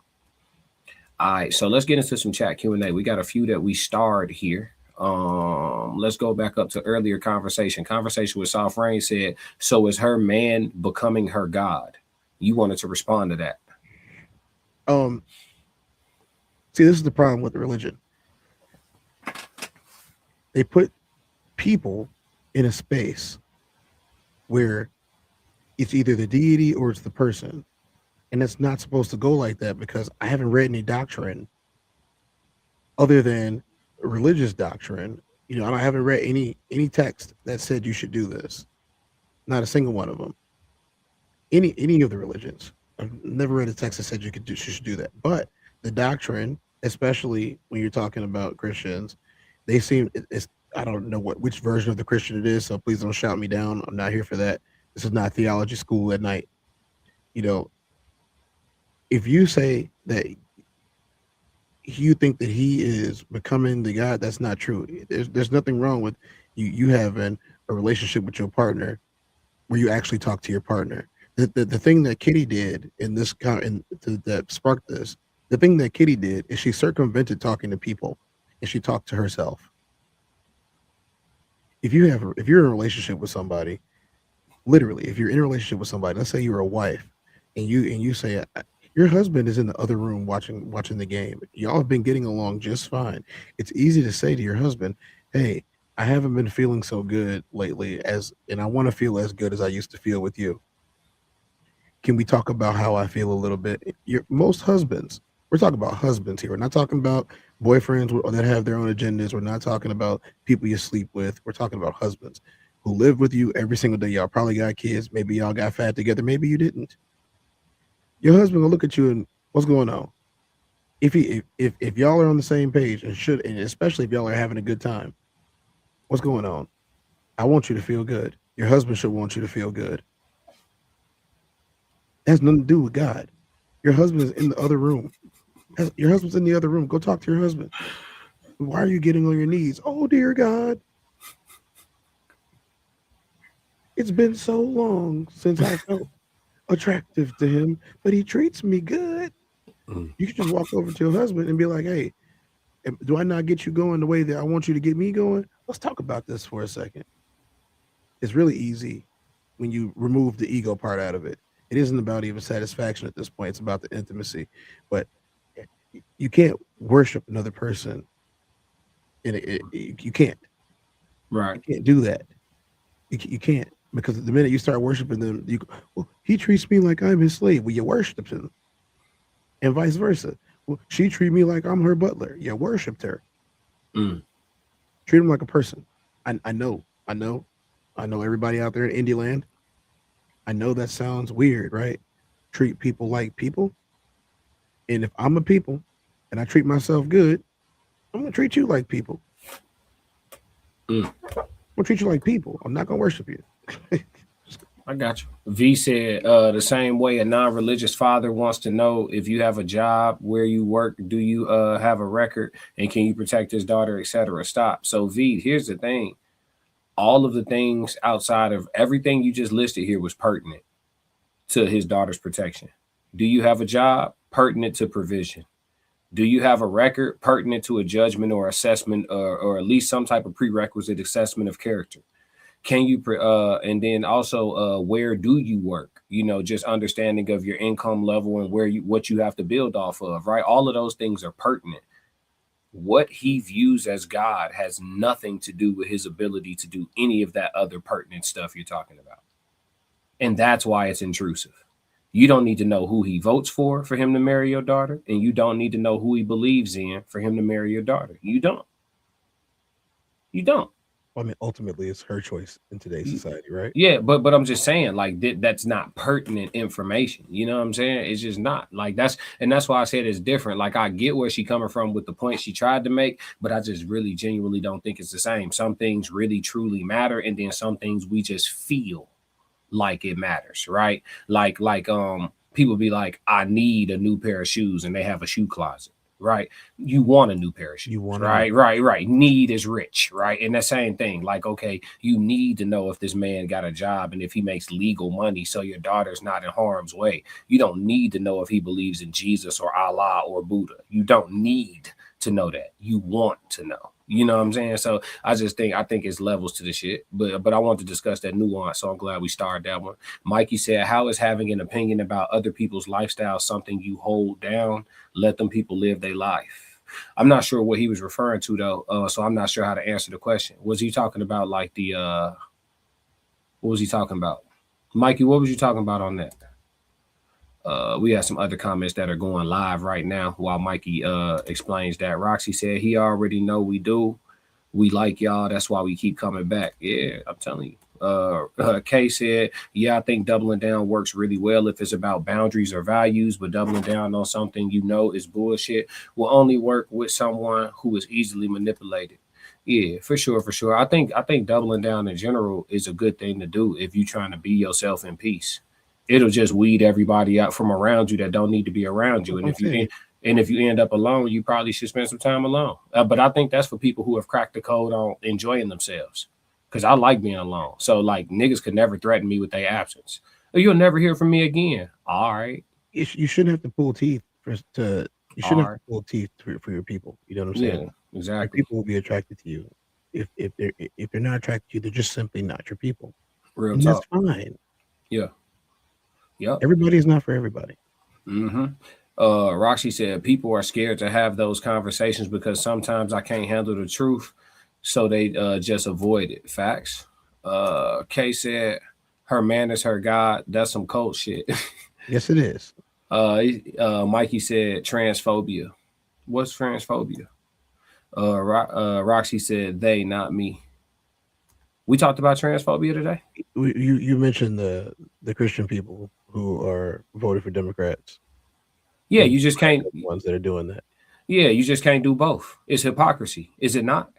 All right, so let's get into some chat Q&A. We got a few that we starred here. Let's go back up to earlier conversation. Conversation with Soft Rain said, so is her man becoming her God? You wanted to respond to that. See, this is the problem with religion. They put people in a space where it's either the deity or it's the person. And it's not supposed to go like that because I haven't read any doctrine other than religious doctrine. I haven't read any text that said you should do this. Not a single one of them. Any of the religions. I've never read a text that said you should do that. But the doctrine, especially when you're talking about Christians, they seem I don't know which version of the Christian it is, so please don't shout me down. I'm not here for that. This is not theology school at night. If you say that you think that he is becoming the God, that's not true. There's nothing wrong with you having a relationship with your partner where you actually talk to your partner. The thing that Kitty did that sparked this, the thing that Kitty did is she circumvented talking to people and she talked to herself. If you're in a relationship with somebody, literally, if you're in a relationship with somebody, let's say you're a wife, and you say your husband is in the other room watching the game. Y'all have been getting along just fine. It's easy to say to your husband, "Hey, I haven't been feeling so good lately, and I want to feel as good as I used to feel with you. Can we talk about how I feel a little bit?" Most husbands, we're talking about husbands here. We're not talking about boyfriends that have their own agendas. We're not talking about people you sleep with. We're talking about husbands who live with you every single day. Y'all probably got kids. Maybe y'all got fat together. Maybe you didn't. Your husband will look at you and what's going on? If y'all are on the same page and especially if y'all are having a good time, what's going on? I want you to feel good. Your husband should want you to feel good. It has nothing to do with God. Your husband is in the other room. Your husband's in the other room. Go talk to your husband. Why are you getting on your knees? Oh, dear God. It's been so long since I felt attractive to him, but he treats me good. You can just walk over to your husband and be like, "Hey, do I not get you going the way that I want you to get me going? Let's talk about this for a second." It's really easy when you remove the ego part out of it. It isn't about even satisfaction at this point. It's about the intimacy. But you can't worship another person. You can't. Right. You can't do that. You can't. Because the minute you start worshiping them, he treats me like I'm his slave. Well, you worshiped him. And vice versa. Well, she treats me like I'm her butler. You worshipped her. Treat him like a person. I know everybody out there in Indie land. I know that sounds weird, right? Treat people like people. And if I'm a people and I treat myself good, I'm going to treat you like people. I'm going to treat you like people. I'm not going to worship you. I got you. V said the same way a non-religious father wants to know if you have a job, where you work, do you have a record, and can you protect his daughter, etc. Stop. So V, here's the thing. All of the things outside of everything you just listed here was pertinent to his daughter's protection. Do you have a job? Pertinent to provision. Do you have a record? Pertinent to a judgment or assessment or at least some type of prerequisite assessment of character. Can you, and then also, where do you work? you know, just understanding of your income level and what you have to build off of, right? All of those things are pertinent. What he views as God has nothing to do with his ability to do any of that other pertinent stuff you're talking about. And that's why it's intrusive. You don't need to know who he votes for him to marry your daughter, and you don't need to know who he believes in for him to marry your daughter. You don't. You don't. I mean, ultimately, it's her choice in today's society, right? Yeah, but I'm just saying, like, that's not pertinent information. You know what I'm saying? It's just not. Like, that's why I said it's different. Like, I get where she coming from with the point she tried to make, but I just really genuinely don't think it's the same. Some things really truly matter, and then some things we just feel like it matters, right? Like people be like, I need a new pair of shoes, and they have a shoe closet. Right. You want a new pair of shoes. You want right. Need is rich. Right. And the same thing. Like, okay, you need to know if this man got a job and if he makes legal money so your daughter's not in harm's way. You don't need to know if he believes in Jesus or Allah or Buddha. You don't need to know that. You want to know. You know what I'm saying? So I think it's levels to the shit. But I want to discuss that nuance. So I'm glad we started that one. Mikey said, how is having an opinion about other people's lifestyle something you hold down? Let them people live their life. I'm not sure what he was referring to, though. So I'm not sure how to answer the question. Was he talking about like the what was he talking about? Mikey, what was you talking about on that? We have some other comments that are going live right now while Mikey explains that. Roxy said he already know we do. We like y'all. That's why we keep coming back. Yeah, I'm telling you. Kay said, yeah, I think doubling down works really well if it's about boundaries or values, but doubling down on something you know is bullshit will only work with someone who is easily manipulated. Yeah, for sure. I think doubling down in general is a good thing to do if you're trying to be yourself in peace. It'll just weed everybody out from around you that don't need to be around you. And if you end up alone, you probably should spend some time alone. But I think that's for people who have cracked the code on enjoying themselves. Because I like being alone. So like niggas could never threaten me with their absence. You'll never hear from me again. All right. You shouldn't have to pull teeth for your people. You know what I'm saying? Yeah, exactly. Like, people will be attracted to you. If they're not attracted to you, they're just simply not your people. Real and talk. That's fine. Yeah. Yep. Everybody's not for everybody. Mm-hmm. Roxy said people are scared to have those conversations because sometimes I can't handle the truth. So they just avoid it. Facts. Kay said her man is her God. That's some cult shit. Yes, it is. Mikey said transphobia. What's transphobia? Roxy said they, not me. We talked about transphobia today. You mentioned the Christian people who are voting for Democrats. Yeah, you just can't. The ones that are doing that. Yeah, you just can't do both. It's hypocrisy, is it not?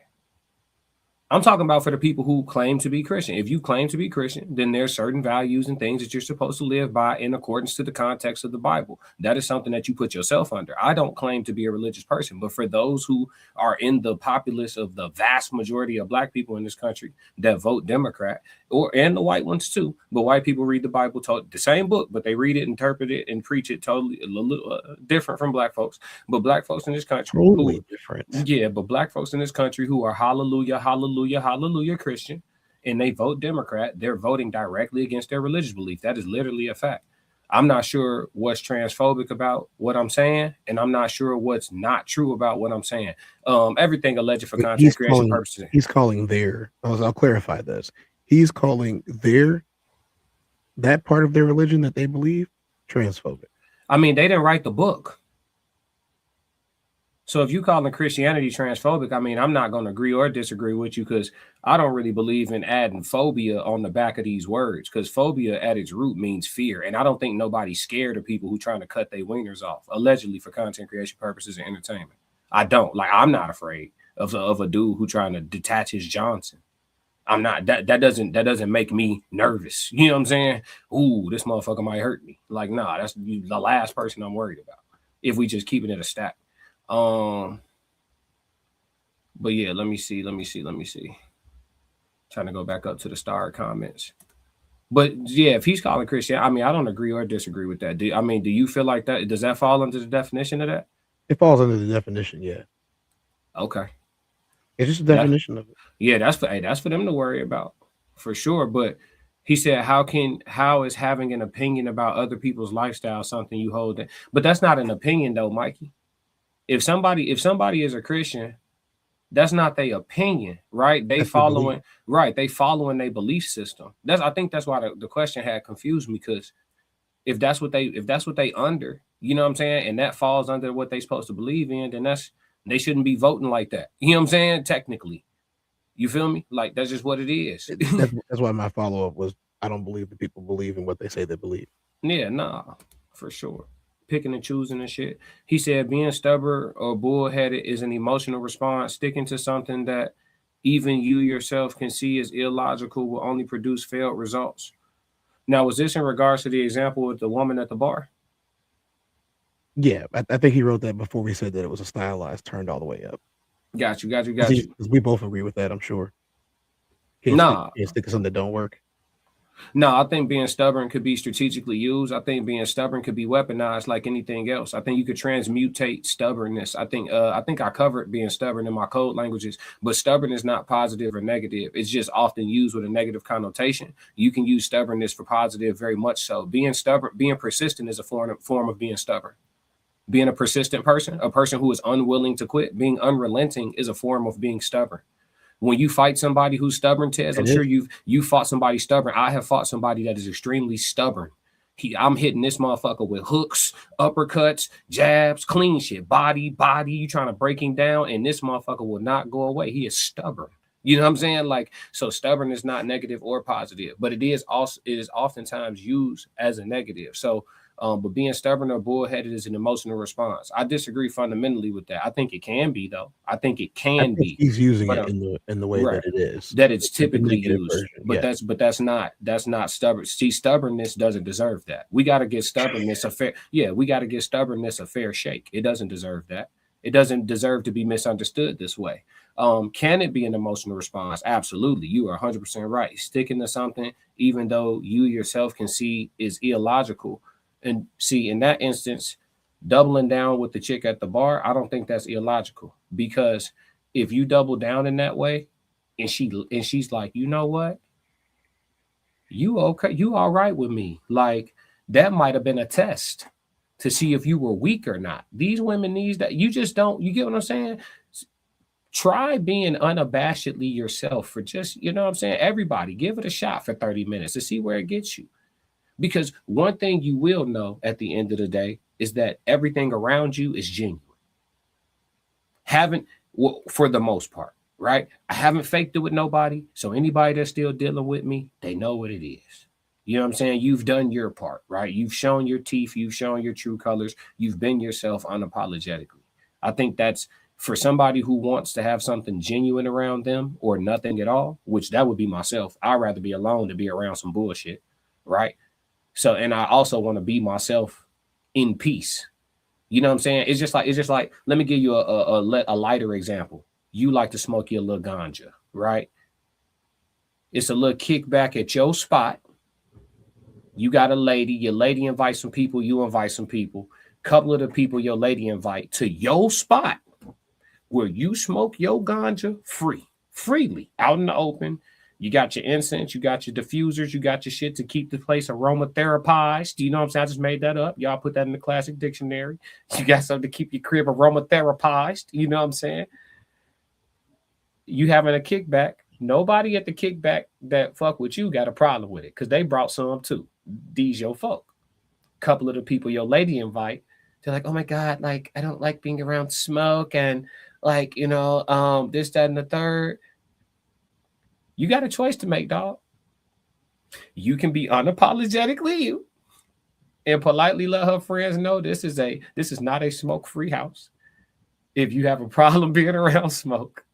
I'm talking about for the people who claim to be Christian. If you claim to be Christian, then there's certain values and things that you're supposed to live by in accordance to the context of the Bible. That is something that you put yourself under. I don't claim to be a religious person, but for those who are in the populace of the vast majority of Black people in this country that vote Democrat, and the white ones too, but white people read the Bible, the same book, but they read it, interpret it, and preach it totally a little different from Black folks. But Black folks in this country, totally different. Yeah, but Black folks in this country who are hallelujah, hallelujah, hallelujah Christian, and they vote Democrat, they're voting directly against their religious belief. That is literally a fact. I'm not sure what's transphobic about what I'm saying, and I'm not sure what's not true about what I'm saying. Everything alleged for content creation purposes. He's calling their, I'll clarify this. He's calling that part of their religion that they believe transphobic. I mean, they didn't write the book. So if you call Christianity transphobic, I mean, I'm not going to agree or disagree with you because I don't really believe in adding phobia on the back of these words, because phobia at its root means fear. And I don't think nobody's scared of people who trying to cut their wieners off, allegedly for content creation purposes and entertainment. I don't. Like, I'm not afraid of a dude who trying to detach his Johnson. I'm not. That doesn't make me nervous. You know what I'm saying? Ooh, this motherfucker might hurt me. Like, nah, that's the last person I'm worried about if we just keeping it a stack. But yeah, let me see. Trying to go back up to the star comments. But yeah, if he's calling Christian, I mean, I don't agree or disagree with that. Do you feel like that? Does that fall under the definition of that? It falls under the definition, yeah. Okay. It's just a definition of it. Yeah, that's for them to worry about, for sure. But He said, how is having an opinion about other people's lifestyle something you hold in? But that's not an opinion though, Mikey. If somebody is a Christian, that's not their opinion, right? They following their belief system. I think that's why the question had confused me, because if that's what they under, you know what I'm saying, and that falls under what they supposed to believe in, then they shouldn't be voting like that. You know what I'm saying? Technically. You feel me? Like, that's just what it is. That's why my follow-up was, I don't believe that people believe in what they say they believe. Yeah, nah, for sure. Picking and choosing and shit. He said being stubborn or bullheaded is an emotional response. Sticking to something that even you yourself can see is illogical will only produce failed results. Now, was this in regards to the example with the woman at the bar? Yeah, I think he wrote that before we said that it was a stylized turned all the way up. Got you. We both agree with that, I'm sure. Can't stick to something that don't work. No, I think being stubborn could be strategically used. I think being stubborn could be weaponized like anything else. I think you could transmutate stubbornness. I think I covered being stubborn in my code languages, but stubborn is not positive or negative. It's just often used with a negative connotation. You can use stubbornness for positive, very much so. Being stubborn, being persistent is a form of being stubborn. Being a persistent person, a person who is unwilling to quit, being unrelenting is a form of being stubborn. When you fight somebody who's stubborn, Tez, I'm sure you fought somebody stubborn. I have fought somebody that is extremely stubborn. I'm hitting this motherfucker with hooks, uppercuts, jabs, clean shit, body. You trying to break him down, and this motherfucker will not go away. He is stubborn. You know what I'm saying? Like, so stubborn is not negative or positive, but it is oftentimes used as a negative. So, but being stubborn or bullheaded is an emotional response. I disagree fundamentally with that. I think it can be, though. I think it can be. He's using it in the way that it is. That it's typically used. Version, but that's not stubborn. See, stubbornness doesn't deserve that. We got to give stubbornness a fair. Yeah, we got to give stubbornness a fair shake. It doesn't deserve that. It doesn't deserve to be misunderstood this way. Can it be an emotional response? Absolutely. You are 100% right. Sticking to something, even though you yourself can see is illogical. And see, in that instance, doubling down with the chick at the bar, I don't think that's illogical, because if you double down in that way and she's like, you know what? You okay? You all right with me? Like, that might have been a test to see if you were weak or not. These women need that. You just don't, you get what I'm saying? Try being unabashedly yourself for just, you know what I'm saying? Everybody, give it a shot for 30 minutes to see where it gets you. Because one thing you will know at the end of the day is that everything around you is genuine. For the most part, right? I haven't faked it with nobody. So anybody that's still dealing with me, they know what it is. You know what I'm saying? You've done your part, right? You've shown your teeth. You've shown your true colors. You've been yourself unapologetically. I think that's for somebody who wants to have something genuine around them or nothing at all, which that would be myself. I'd rather be alone than be around some bullshit, right? So, and I also want to be myself in peace. You know what I'm saying? It's just like, let me give you a lighter example. You like to smoke your little ganja, right? It's a little kickback at your spot. You got a lady, your lady invites some people, you invite some people. Couple of the people your lady invite to your spot where you smoke your ganja freely, out in the open. You got your incense, you got your diffusers, you got your shit to keep the place aromatherapized. Do you know what I'm saying? I just made that up. Y'all put that in the classic dictionary. You got something to keep your crib aromatherapized. You know what I'm saying? You having a kickback. Nobody at the kickback that fuck with you got a problem with it because they brought some too. These your folk. Couple of the people your lady invite, they're like, oh my God, like, I don't like being around smoke and like, you know, this, that, and the third. You got a choice to make, dog. You can be unapologetically you and politely let her friends know this is not a smoke-free house. If you have a problem being around smoke,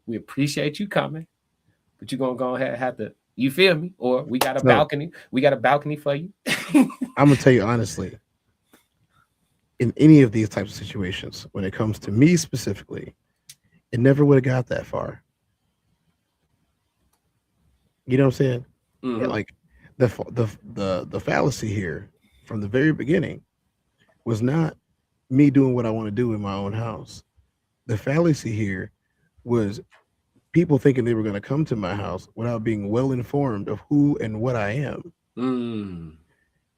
we appreciate you coming, but you're gonna go ahead and have to, you feel me? Or we got a balcony. We got a balcony for you. I'm gonna tell you honestly, in any of these types of situations, when it comes to me specifically, it never would have got that far. You know what I'm saying? Mm-hmm. Yeah, like the fallacy here from the very beginning was not me doing what I want to do in my own house. The fallacy here was people thinking they were going to come to my house without being well informed of who and what I am.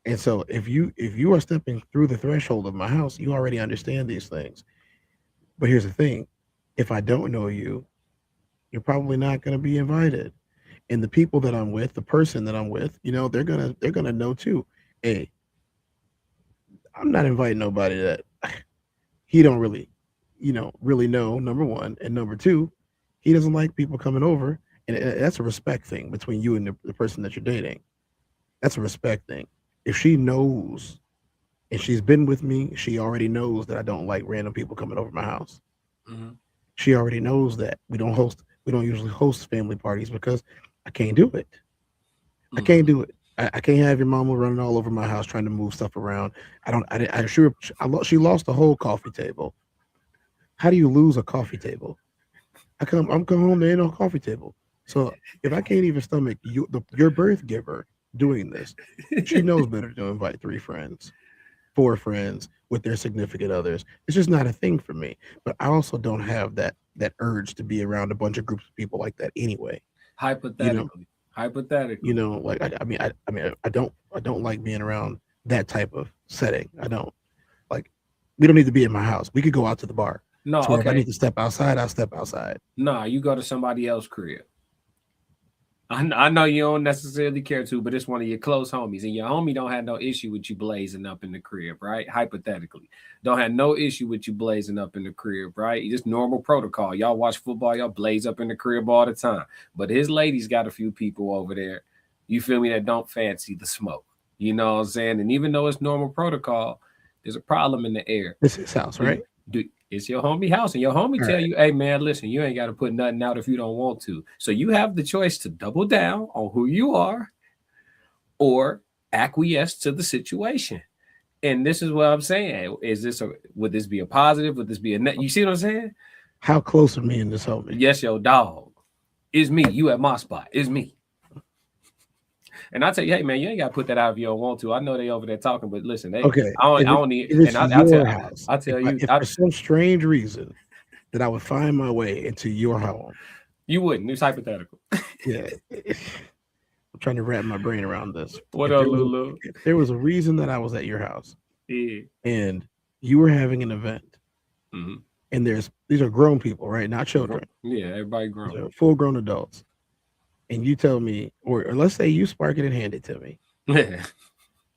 And so if you are stepping through the threshold of my house, you already understand these things. But here's the thing. If I don't know you, you're probably not going to be invited. And the people that I'm with, the person that I'm with, you know, they're gonna know too. Hey, I'm not inviting nobody that he don't really, you know, really know, number one. And number two, he doesn't like people coming over. And that's a respect thing between you and the person that you're dating. That's a respect thing. If she knows and she's been with me, she already knows that I don't like random people coming over my house. She already knows that we don't usually host family parties because I can't do it. I can't do it. I can't have your mama running all over my house trying to move stuff around. She lost the whole coffee table. How do you lose a coffee table? I'm coming home, there ain't no coffee table. So if I can't even stomach your birth giver doing this, she knows better to invite 3 friends, 4 friends with their significant others. It's just not a thing for me. But I also don't have that urge to be around a bunch of groups of people like that anyway. Hypothetically, you know, like I don't like being around that type of setting. I don't like. We don't need to be in my house. We could go out to the bar. No, so if I need to step outside, I'll step outside. No, you go to somebody else's crib. I know you don't necessarily care to, but it's one of your close homies, and your homie don't have no issue with you blazing up in the crib, right? Hypothetically, don't have no issue with you blazing up in the crib, right? Just normal protocol. Y'all watch football, y'all blaze up in the crib all the time. But his lady's got a few people over there, you feel me, that don't fancy the smoke. You know what I'm saying? And even though it's normal protocol, there's a problem in the air. It's his house, right? It's your homie house, and your homie tell you, hey, man, listen, you ain't got to put nothing out if you don't want to. So you have the choice to double down on who you are or acquiesce to the situation. And this is what I'm saying. Would this be a positive? Would this be a net? You see what I'm saying? How close are me and this homie? Yes, yo, dog. It's me. You at my spot. It's me. And I tell you, hey, man, you ain't got to put that out if you don't want to. I know they over there talking, but listen, I don't need. And I tell you, if for some strange reason that I would find my way into your home, you wouldn't. It's hypothetical. Yeah, I'm trying to wrap my brain around this. What up, Lulu? If there was a reason that I was at your house, and you were having an event, and these are grown people, right? Not children. Yeah, everybody grown, full grown adults. And you tell me, or let's say you spark it and hand it to me. Yeah.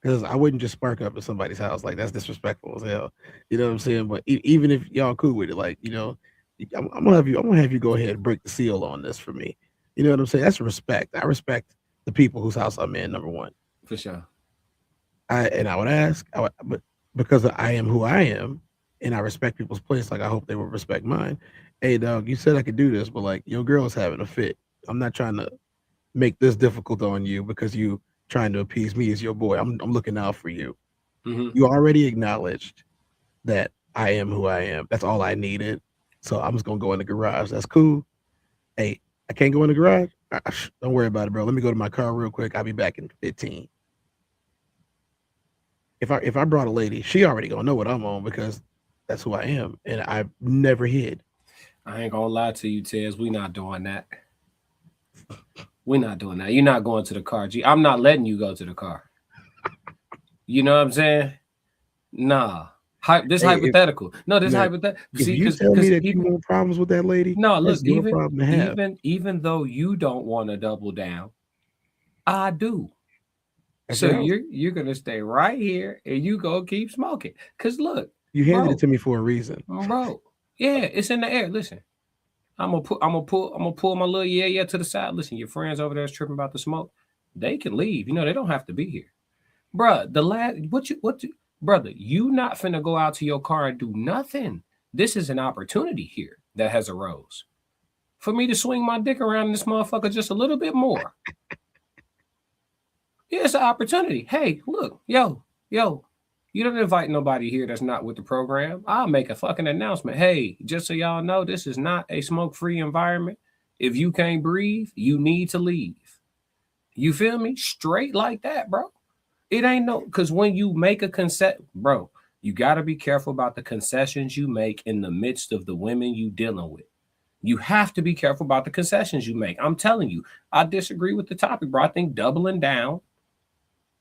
Because I wouldn't just spark up at somebody's house. Like, that's disrespectful as hell. You know what I'm saying? But even if y'all cool with it, like, you know, I'm gonna have you go ahead and break the seal on this for me. You know what I'm saying? That's respect. I respect the people whose house I'm in, number one. For sure. I would ask, but because I am who I am, and I respect people's place, like I hope they would respect mine. Hey, dog, you said I could do this, but like your girl's having a fit. I'm not trying to make this difficult on you because you trying to appease me as your boy. I'm looking out for you. You already acknowledged that I am who I am. That's all I needed. So I'm just gonna go in the garage. That's cool. Hey, I can't go in the garage. Don't worry about it, bro. Let me go to my car real quick. I'll be back in 15. If I brought a lady, she already gonna know what I'm on because that's who I am, and I've never hid. I ain't gonna lie to you, Tez. We not doing that. We're not doing that. You're not going to the car. G, I'm not letting you go to the car. You know what I'm saying? Nah. This hypothetical. This hypothetical. If you tell me that you have problems with that lady, no, look, that's your problem to have. Even though you don't want to double down, I do. So you're gonna stay right here and you go keep smoking. Cause look, you handed it to me for a reason, bro. Yeah, it's in the air. Listen. I'm gonna pull my little yeah to the side. Listen, your friends over there is tripping about the smoke. They can leave. You know, they don't have to be here. Bruh, brother, you not finna go out to your car and do nothing. This is an opportunity here that has arose for me to swing my dick around in this motherfucker just a little bit more. Yeah, it's an opportunity. Hey, look, yo, you don't invite nobody here that's not with the program. I'll make a fucking announcement. Hey, just so y'all know, this is not a smoke-free environment. If you can't breathe, you need to leave. You feel me? Straight like that, bro. It ain't no, because when you make a concession, bro, you got to be careful about the concessions you make in the midst of the women you dealing with. You have to be careful about the concessions you make. I'm telling you, I disagree with the topic, bro. I think doubling down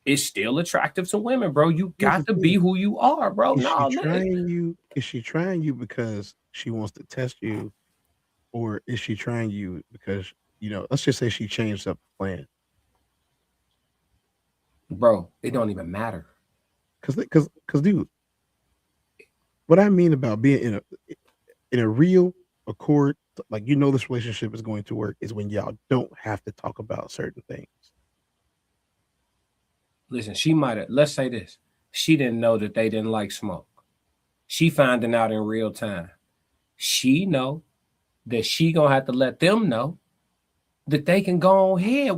is still attractive to women, bro. You got to be who you are, bro. Is she trying you because she wants to test you, or is she trying you because, let's just say she changed up the plan? Bro, it don't even matter. Because dude, what I mean about being in a real accord, like, this relationship is going to work, is when y'all don't have to talk about certain things. Listen, she might have, let's say this, she didn't know that they didn't like smoke. She finding out in real time. She know that she gonna have to let them know that they can go on ahead.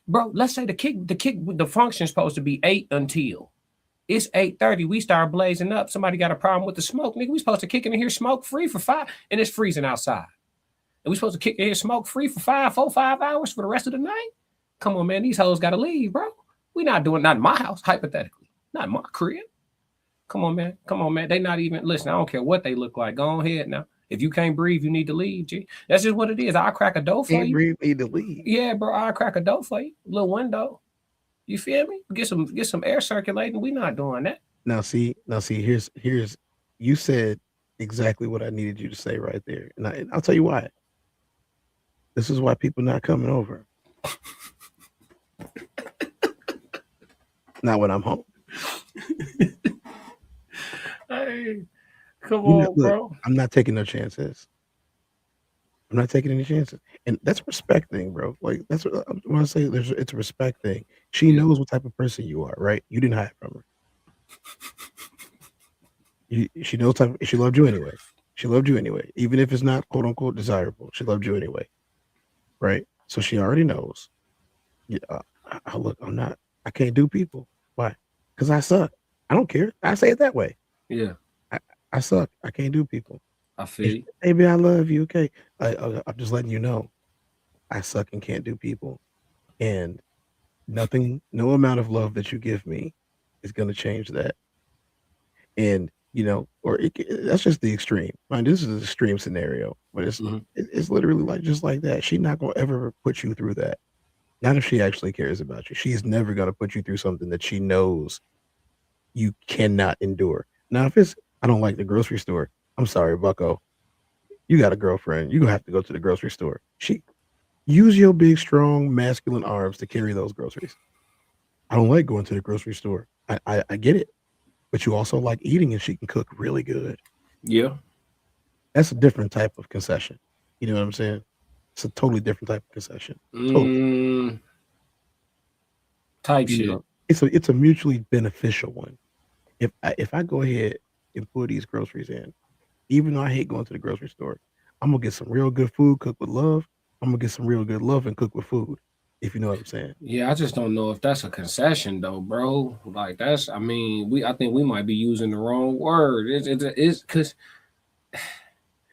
Bro, let's say the function is supposed to be 8 until it's 8:30. We start blazing up. Somebody got a problem with the smoke. Nigga, we supposed to kick in here smoke free for 5, and it's freezing outside. And we supposed to kick in here smoke free for 5 hours for the rest of the night? Come on, man. These hoes got to leave, bro. We not in my house, hypothetically. Not in my crib. Come on, man. They not even, listen, I don't care what they look like. Go on ahead now. If you can't breathe, you need to leave, G. That's just what it is. I'll crack a door for you. Breathe, need to leave. Yeah, bro. I'll crack a door for you. A little window. You feel me? Get some air circulating. We not doing that. Now see, here's you said exactly what I needed you to say right there. And I'll tell you why. This is why people not coming over. Not when I'm home. Hey, come on, bro. I'm not taking no chances. I'm not taking any chances. And that's a respect thing, bro. Like, that's what I want to say. It's a respect thing. She knows what type of person you are, right? You didn't hide from her. She knows she loved you anyway. She loved you anyway. Even if it's not quote unquote desirable, she loved you anyway. Right? So she already knows. Yeah, look, I can't do people. Why? Because I suck. I don't care. I say it that way. Yeah. I suck. I can't do people. I feel you. Baby, I love you. Okay. I'm just letting you know I suck and can't do people. And no amount of love that you give me is going to change that. And, that's just the extreme. Mind, this is an extreme scenario, but it's literally like just like that. She's not going to ever put you through that. Not if she actually cares about you. She's never going to put you through something that she knows you cannot endure. Now, if it's, I don't like the grocery store, I'm sorry, bucko. You got a girlfriend. You're going to have to go to the grocery store. Use your big, strong, masculine arms to carry those groceries. I don't like going to the grocery store. I get it. But you also like eating, and she can cook really good. Yeah. That's a different type of concession. You know what I'm saying? It's a totally different type of concession. Totally. Type shit. It's a mutually beneficial one. If I go ahead and put these groceries in, even though I hate going to the grocery store, I'm gonna get some real good food cooked with love. I'm gonna get some real good love and cook with food. If you know what I'm saying. Yeah, I just don't know if that's a concession though, bro. Like I think we might be using the wrong word. It's because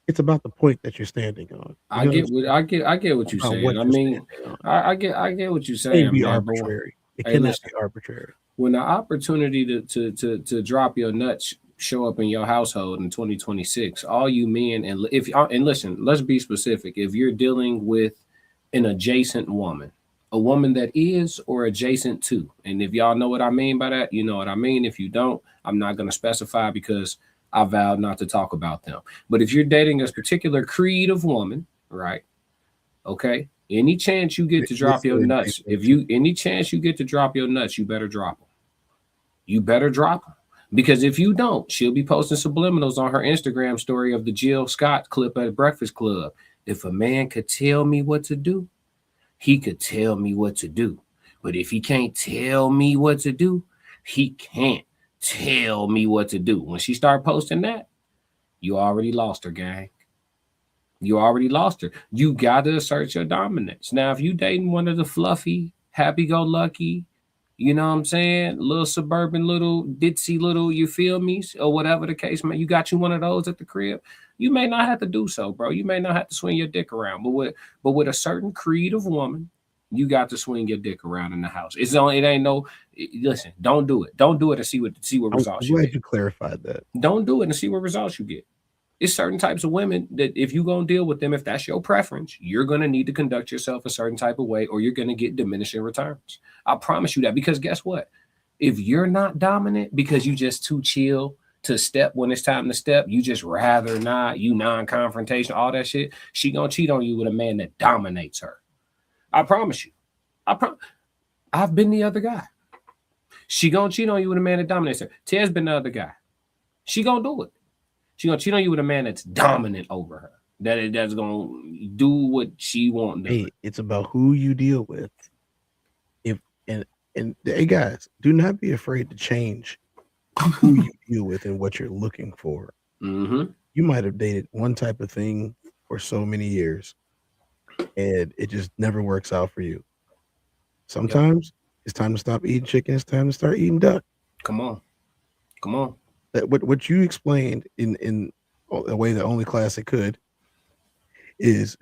it's about the point that you're standing on. I get what you're saying. I mean, I get what you're saying. It can't be arbitrary. It cannot be arbitrary. When the opportunity to drop your nuts show up in your household in 2026, all you men and listen, let's be specific. If you're dealing with an adjacent woman, a woman that is or adjacent to, and if y'all know what I mean by that, you know what I mean. If you don't, I'm not going to specify because I vowed not to talk about them. But if you're dating a particular creed of woman, right? Okay. Any chance you get to drop your nuts, any chance you get to drop your nuts, you better drop them. You better drop them. Because if you don't, she'll be posting subliminals on her Instagram story of the Jill Scott clip at Breakfast Club. If a man could tell me what to do, he could tell me what to do. But if he can't tell me what to do, he can't tell me what to do. When she start posting that, you already lost her, gang. You already lost her. You got to assert your dominance. Now, if you dating one of the fluffy, happy-go-lucky, you know what I'm saying, little suburban, little ditzy, little, you feel me, or whatever the case, man, you got you one of those at the crib, you may not have to do so, bro. You may not have to swing your dick around, but with a certain creed of woman, you got to swing your dick around in the house. Listen, don't do it. Don't do it and see what results you get. I'm glad you clarified that. Don't do it and see what results you get. It's certain types of women that if you're going to deal with them, if that's your preference, you're going to need to conduct yourself a certain type of way, or you're going to get diminishing returns. I promise you that, because guess what? If you're not dominant because you just too chill to step when it's time to step, you just rather not, you non-confrontation, all that shit, she going to cheat on you with a man that dominates her. I promise you. I've been the other guy. She going to cheat on you with a man that dominates her. Tez been the other guy. She going to do it. She gonna cheat on you with a man that's dominant over her. That's gonna do what she wants. Hey, it's about who you deal with. And hey guys, do not be afraid to change who you deal with and what you're looking for. Mm-hmm. You might have dated one type of thing for so many years, and it just never works out for you. Sometimes it's time to stop eating chicken. It's time to start eating duck. Come on. That what you explained in a way that only Classic could is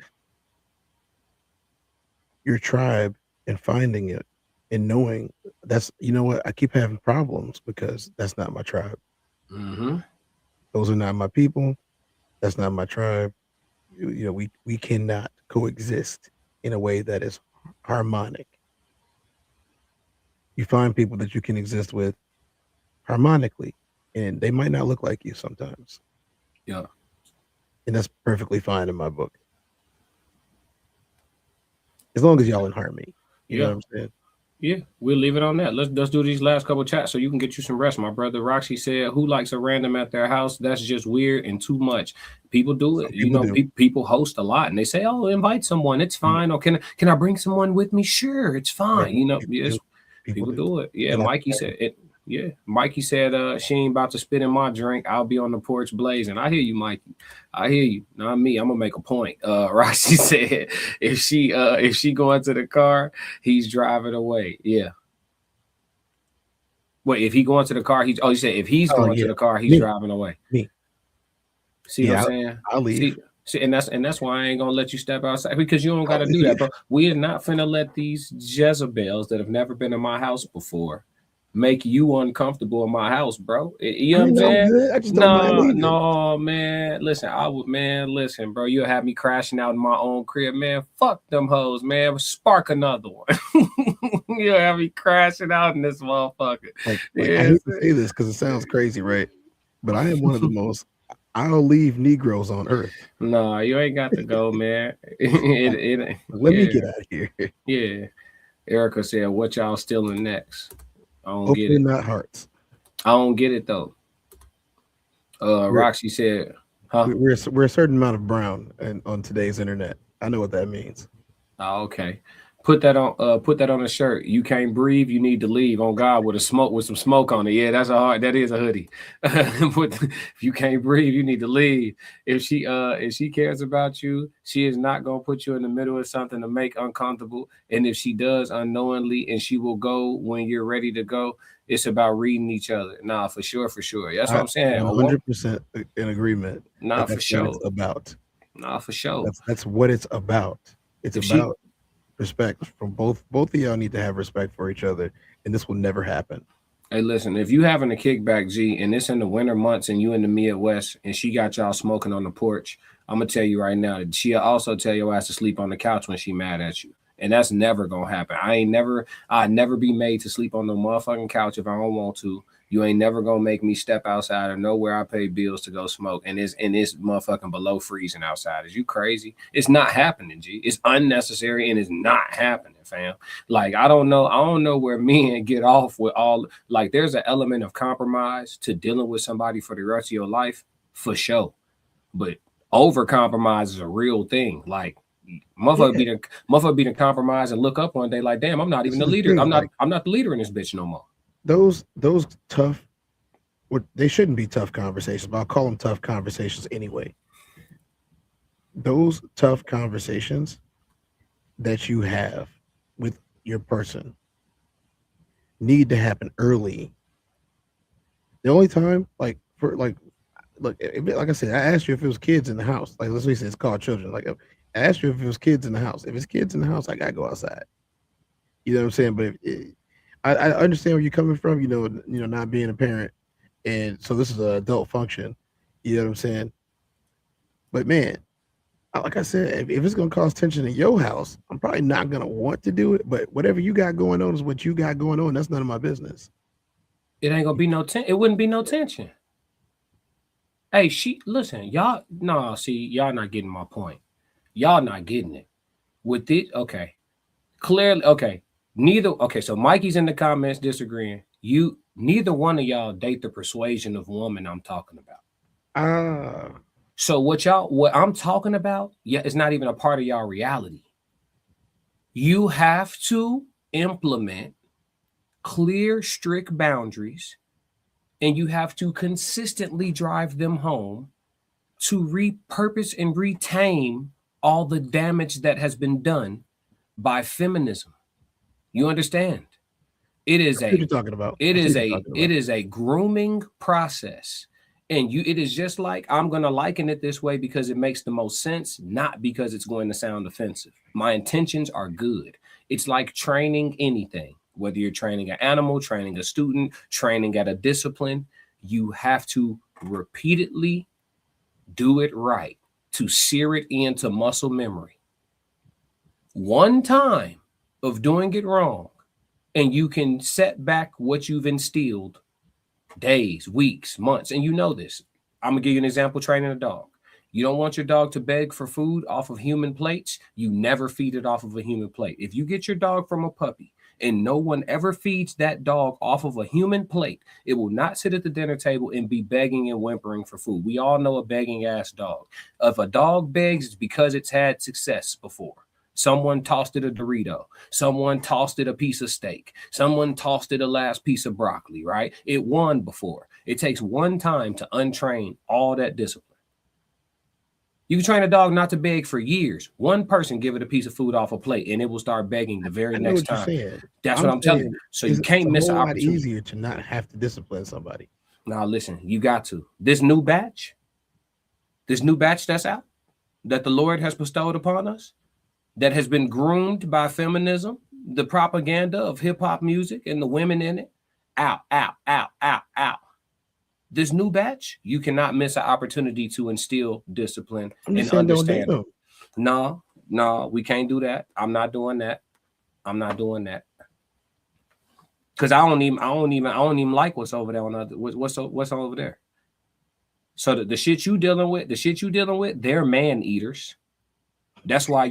your tribe and finding it and knowing that's, you know what, I keep having problems because that's not my tribe. Mm-hmm. Those are not my people. That's not my tribe. You know, we cannot coexist in a way that is harmonic. You find people that you can exist with harmonically, and they might not look like you sometimes. Yeah. And that's perfectly fine in my book. As long as y'all in harmony. You know what I'm saying? Yeah, we'll leave it on that. Let's do these last couple chats so you can get you some rest. My brother Roxy said, who likes a random at their house? That's just weird and too much. People do it. People host a lot and they say, oh, invite someone. It's fine. Or can I bring someone with me? Sure, it's fine. People do it. Yeah, Mikey said it. Yeah, Mikey said she ain't about to spit in my drink. I'll be on the porch blazing. I hear you, Mikey. I hear you. Not me. I'm gonna make a point. Roxy said if she going to the car, he's driving away. Yeah. Wait, if he going to the car, you said if he's going to the car, he's driving away. Me. See what I'm saying? I'll leave. See, and that's why I ain't gonna let you step outside, because you don't gotta do that, bro. We are not finna let these Jezebels that have never been in my house before make you uncomfortable in my house, bro. You know what I'm saying? I just don't no, man. Listen, bro. You'll have me crashing out in my own crib, man. Fuck them hoes, man. Spark another one. You'll have me crashing out in this motherfucker. I hate to say this because it sounds crazy, right? But I am one of the most I'll leave Negroes on earth. No, you ain't got to go, man. Let me get out of here. Yeah. Erica said, what y'all stealing next? I don't Hopefully get it. Not hearts. I don't get it though. Roxy said, huh? We're a certain amount of brown on today's internet. I know what that means. Oh, okay. Put that on a shirt. You can't breathe, you need to leave. On God, with some smoke on it. Yeah, that is a hoodie. If you can't breathe, you need to leave. If she cares about you, she is not gonna put you in the middle of something to make uncomfortable. And if she does unknowingly, and she will go when you're ready to go, it's about reading each other. Nah, for sure. That's what I'm saying. 100% in agreement. Nah, for sure. What it's about. Nah, for sure. That's what it's about. It's about respect from both of y'all. Need to have respect for each other, and this will never happen. Hey, listen, if you having a kickback, G, and it's in the winter months and you in the Midwest and she got y'all smoking on the porch, I'm gonna tell you right now that she'll also tell your ass to sleep on the couch when she mad at you. And that's never gonna happen. I'd never be made to sleep on no motherfucking couch if I don't want to. You ain't never gonna make me step outside or know where I pay bills to go smoke, and it's motherfucking below freezing outside. Is you crazy? It's not happening, G. It's unnecessary and it's not happening, fam. Like I don't know where men get off with all, like there's an element of compromise to dealing with somebody for the rest of your life, for sure. But over compromise is a real thing. Like motherfucker be the compromise and look up one day like, damn, I'm not even the leader. I'm not the leader in this bitch no more. Those tough, they shouldn't be tough conversations, but I'll call them tough conversations anyway. Those tough conversations that you have with your person need to happen early. The only time, like I said, I asked you if it was kids in the house. Like let's say it's called children. Like I asked you if it was kids in the house. If it's kids in the house, I gotta go outside. You know what I'm saying? But I understand where you're coming from, you know, not being a parent. And so this is an adult function. You know what I'm saying? But man, like I said, if it's gonna cause tension in your house, I'm probably not gonna want to do it. But whatever you got going on is what you got going on. That's none of my business. It ain't gonna be no tension. It wouldn't be no tension. Hey, listen, y'all. No, see, y'all not getting my point. Y'all not getting it. With it, okay. Clearly, okay. Okay, so Mikey's in the comments disagreeing. Neither one of y'all date the persuasion of woman I'm talking about. So what I'm talking about, it's not even a part of y'all reality. You have to implement clear, strict boundaries, and you have to consistently drive them home to repurpose and retame all the damage that has been done by feminism. You understand? It is what you're talking about. It is a grooming process. And it is just like, I'm going to liken it this way because it makes the most sense, not because it's going to sound offensive. My intentions are good. It's like training anything, whether you're training an animal, training a student, training at a discipline, you have to repeatedly do it right to sear it into muscle memory. One time of doing it wrong, and you can set back what you've instilled days, weeks, months. And you know this. I'm going to give you an example training a dog. You don't want your dog to beg for food off of human plates. You never feed it off of a human plate. If you get your dog from a puppy and no one ever feeds that dog off of a human plate, it will not sit at the dinner table and be begging and whimpering for food. We all know a begging ass dog. If a dog begs, it's because it's had success before. Someone tossed it a Dorito. Someone tossed it a piece of steak. Someone tossed it a last piece of broccoli, right? It won before. It takes one time to untrain all that discipline. You can train a dog not to beg for years. One person give it a piece of food off a plate and it will start begging the very next time. That's what I'm telling you. So you can't miss an opportunity. It's a lot easier to not have to discipline somebody. Now listen, you got to. This new batch that's out, that the Lord has bestowed upon us, that has been groomed by feminism, the propaganda of hip hop music and the women in it, out. This new batch, you cannot miss an opportunity to instill discipline and understanding. No, we can't do that. I'm not doing that. Because I don't even like what's over there what's over there. So the shit you dealing with, they're man eaters. That's why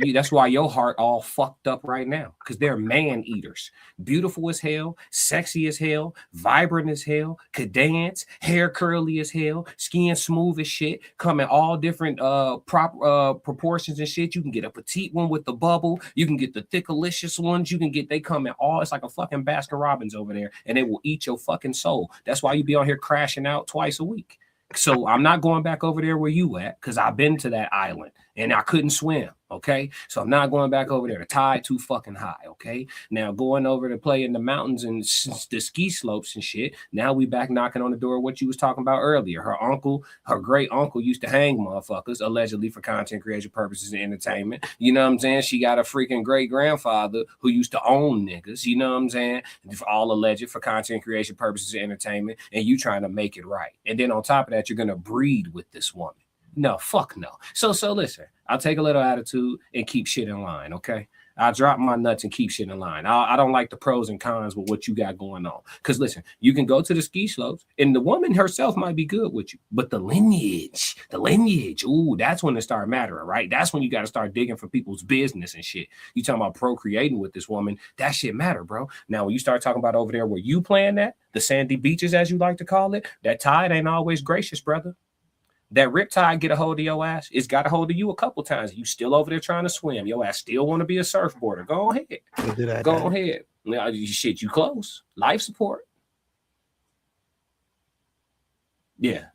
your heart all fucked up right now, because they're man eaters. Beautiful as hell, sexy as hell, vibrant as hell, could dance, hair curly as hell, skin smooth as shit, come in all different proportions and shit. You can get a petite one with the bubble, you can get the thickalicious ones, they come in all, it's like a fucking Baskin Robbins over there, and it will eat your fucking soul. That's why you be on here crashing out twice a week. So I'm not going back over there where you at, because I've been to that island and I couldn't swim. Okay, so I'm not going back over there. The tide too fucking high. Okay, now going over to play in the mountains and the ski slopes and shit. Now we back knocking on the door of what you was talking about earlier. Her great uncle used to hang motherfuckers allegedly for content creation purposes and entertainment. You know what I'm saying? She got a freaking great grandfather who used to own niggas. You know what I'm saying? All alleged for content creation purposes and entertainment, and you trying to make it right. And then on top of that, you're gonna breed with this woman. No, fuck no. So listen, I'll take a little attitude and keep shit in line, okay? I'll drop my nuts and keep shit in line. I don't like the pros and cons with what you got going on. Because listen, you can go to the ski slopes and the woman herself might be good with you. But the lineage, ooh, that's when it start mattering, right? That's when you got to start digging for people's business and shit. You talking about procreating with this woman, that shit matter, bro. Now, when you start talking about over there where you playing at, the sandy beaches, as you like to call it, that tide ain't always gracious, brother. That riptide get a hold of your ass. It's got a hold of you a couple times. You still over there trying to swim. Your ass still want to be a surfboarder. Go ahead. Go ahead. Now, shit, you close. Life support. Yeah.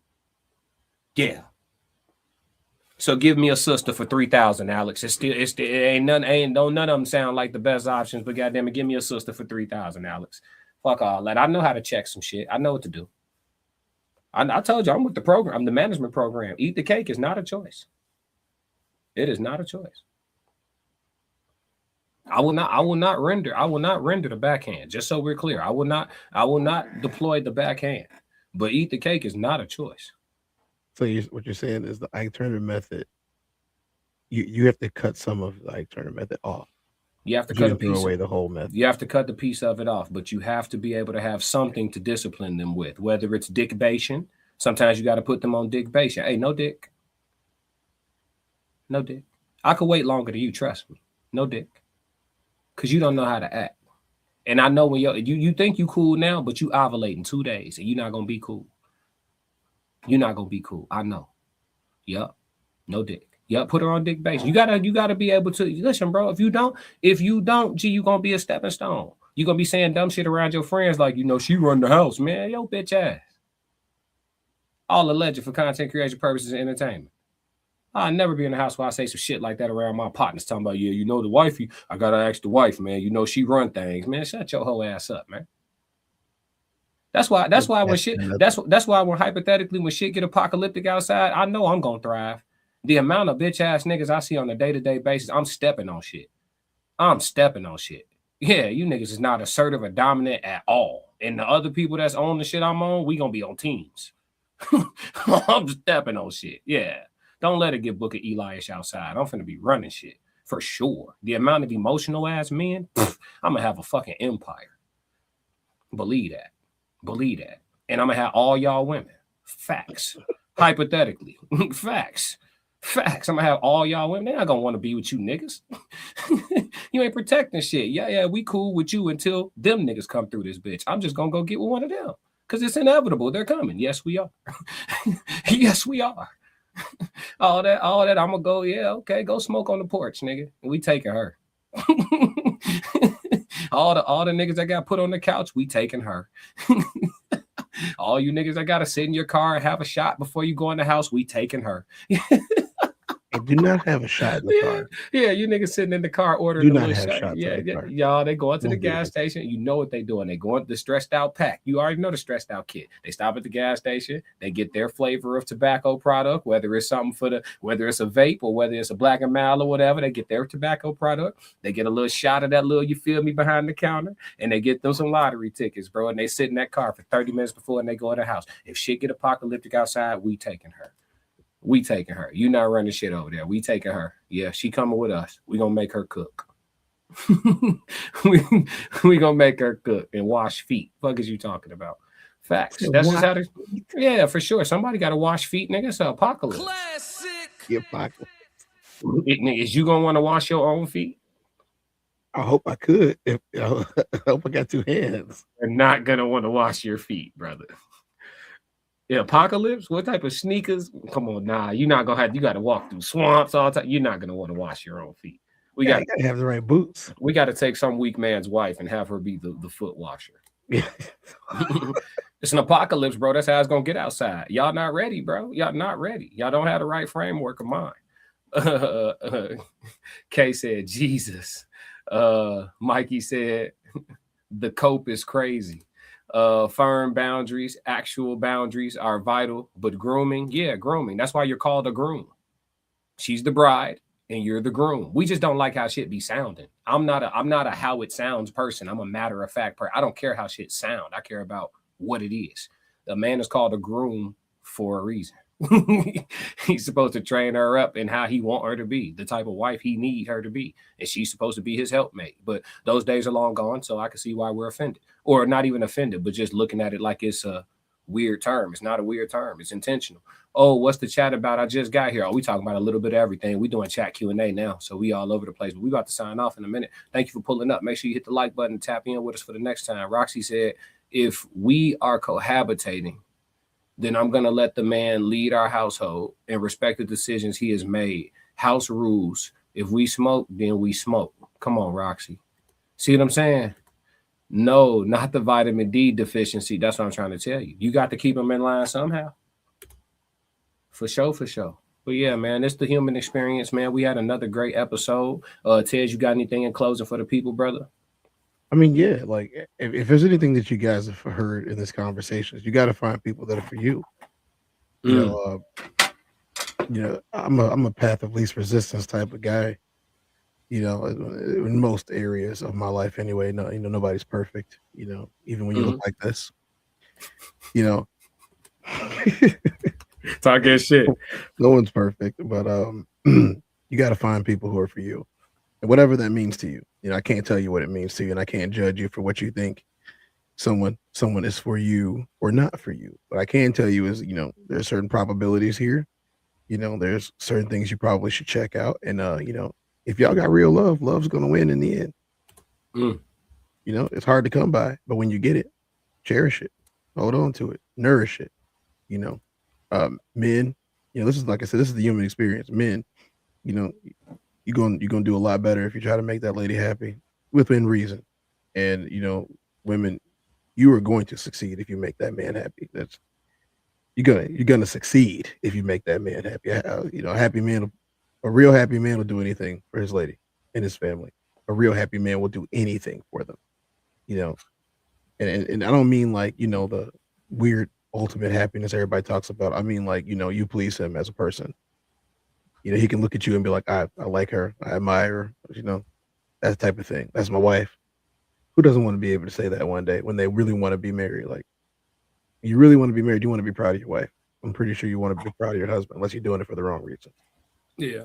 So give me a sister for 3,000, Alex. It ain't none of them sound like the best options, but goddamn it, give me a sister for 3,000, Alex. Fuck all that. I know how to check some shit. I know what to do. I told you, I'm with the program, the management program. Eat the cake is not a choice. It is not a choice. I will not render the backhand. Just so we're clear, I will not deploy the backhand. But eat the cake is not a choice. So what you're saying is the Ike Turner method you have to cut some of like turn the method off. You have to cut a piece away the whole method. You have to cut the piece of it off, but you have to be able to have something to discipline them with, whether it's dickbation. Sometimes you got to put them on dickbation. Hey, no dick. No dick. I could wait longer than you, trust me. No dick. Because you don't know how to act. And I know when you think you cool now, but you ovulate in 2 days and you're not going to be cool. You're not going to be cool. I know. Yup. No dick. Yup. Put her on dick base. You gotta be able to listen, bro. If you don't, gee, you going to be a stepping stone. You're going to be saying dumb shit around your friends like, she run the house, man. Yo, bitch ass. All alleged for content creation purposes and entertainment. I'll never be in the house where I say some shit like that around my partners talking about, the wifey. I gotta ask the wife, man. She run things, man. Shut your whole ass up, man. That's why when hypothetically when shit get apocalyptic outside, I know I'm gonna thrive. The amount of bitch ass niggas I see on a day-to-day basis, I'm stepping on shit. Yeah, you niggas is not assertive or dominant at all. And the other people that's on the shit I'm on, we gonna be on teams. I'm stepping on shit. Yeah. Don't let it get Booker Eli-ish outside. I'm finna be running shit for sure. The amount of emotional ass men, I'm gonna have a fucking empire. Believe that. And I'm gonna have all y'all women. Facts. Hypothetically. Facts. I'm gonna have all y'all women. They're not gonna want to be with you niggas. You ain't protecting shit. Yeah, we cool with you until them niggas come through this bitch. I'm just gonna go get with one of them. Because it's inevitable. They're coming. Yes, we are. Yes, we are. all that, I'm gonna go, okay, go smoke on the porch, nigga. And we taking her. all the niggas that got put on the couch, we taking her. All you niggas that gotta sit in your car and have a shot before you go in the house, we taking her. I do not have a shot in the car. Yeah, you niggas sitting in the car ordering a little shot. Yeah, y'all, they go into the gas station. You know what they doing. They go into the stressed out pack. You already know the stressed out kid. They stop at the gas station. They get their flavor of tobacco product, whether it's something whether it's a vape or whether it's a Black and Mild or whatever. They get their tobacco product. They get a little shot of that little, you feel me, behind the counter, and they get them some lottery tickets, bro. And they sit in that car for 30 minutes before and they go in the house. If shit get apocalyptic outside, we taking her. We taking her. You not running shit over there. We taking her. Yeah, she coming with us. We gonna make her cook. we gonna make her cook and wash feet. Fuck is you talking about? Facts. That's just how yeah, for sure. Somebody gotta wash feet, nigga. It's an apocalypse. Classic. Apocalypse. Is you gonna want to wash your own feet? I hope I could. I hope I got 2 hands. You're not gonna want to wash your feet, brother. The apocalypse? What type of sneakers? Come on, nah. You're not gonna have. You got to walk through swamps all the time. You're not gonna want to wash your own feet. We got to have the right boots. We got to take some weak man's wife and have her be the foot washer. Yeah. It's an apocalypse, bro. That's how it's gonna get outside. Y'all not ready, bro. Y'all not ready. Y'all don't have the right framework of mind. Kay said, Jesus. Mikey said, the cope is crazy. Firm boundaries, actual boundaries are vital, but grooming, grooming. That's why you're called a groom. She's the bride and you're the groom. We just don't like how shit be sounding. I'm not a how it sounds person. I'm a matter of fact person. I don't care how shit sound. I care about what it is. The man is called a groom for a reason. He's supposed to train her up in how he want her to be, the type of wife he need her to be, and she's supposed to be his helpmate. But those days are long gone, so I can see why we're offended, or not even offended, but just looking at it like it's a weird term. It's not a weird term. It's intentional. Oh, what's the chat about? I just got here. Oh, we talking about a little bit of everything. We doing chat Q&A now, so we all over the place. But we about to sign off in a minute. Thank you for pulling up. Make sure you hit the like button and tap in with us for the next time. Roxy said, if we are cohabitating, then I'm going to let the man lead our household and respect the decisions he has made. House rules. If we smoke, then we smoke. Come on, Roxy. See what I'm saying? No, not the vitamin D deficiency. That's what I'm trying to tell you. You got to keep them in line somehow. For sure. But yeah, man, it's the human experience, man. We had another great episode. Tez, you got anything in closing for the people, brother? I mean, yeah, like if there's anything that you guys have heard in this conversation, you got to find people that are for you. You know, I'm a path of least resistance type of guy. You know, in most areas of my life, anyway. No, you know, nobody's perfect. You know, even when you look like this. You know, talking shit. No one's perfect, but you You got to find people who are for you, and whatever that means to you. You know, I can't tell you what it means to you, and I can't judge you for what you think someone is for you or not for you. What I can tell you is, you know, there's certain probabilities here. You know, there's certain things you probably should check out, and you know, if y'all got real love, love's gonna win in the end. You know, it's hard to come by, but when you get it, cherish it, hold on to it, nourish it. You know, men, you know, this is, like I said, this is the human experience. Men, you know, you're gonna do a lot better if you try to make that lady happy within reason. And you know, women, you are going to succeed if you make that man happy. That's you're gonna succeed if you make that man happy. You know, a real happy man will do anything for his lady and his family. A real happy man will do anything for them. You know, and I don't mean like, you know, the weird ultimate happiness everybody talks about. I mean, like, you know, you please him as a person. You know, he can look at you and be like, I like her, I admire her, you know, that type of thing. That's my wife. Who doesn't want to be able to say that one day when they really want to be married? Like, you really want to be married, you want to be proud of your wife. I'm pretty sure you want to be proud of your husband, unless you're doing it for the wrong reason. Yeah.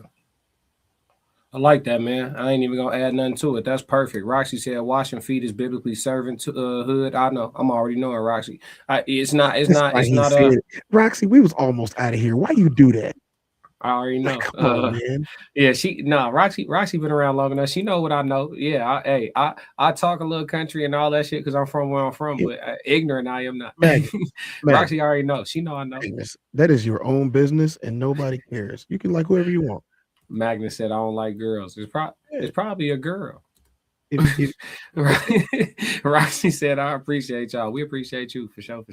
I like that, man. I ain't even gonna add nothing to it. That's perfect. Roxy said washing feet is biblically servant to hood. I know. I'm already knowing, Roxy. It's not Roxy, we was almost out of here. Why you do that? I already know. Come on, man. Yeah, Roxy been around long enough. She know what I know. Yeah, I talk a little country and all that shit because I'm from where I'm from, but ignorant I am not. Roxy already knows. She know I know. That is your own business and nobody cares. You can like whoever you want. Magnus said, I don't like girls. It's probably a girl. Roxy said, I appreciate y'all. We appreciate you for sure.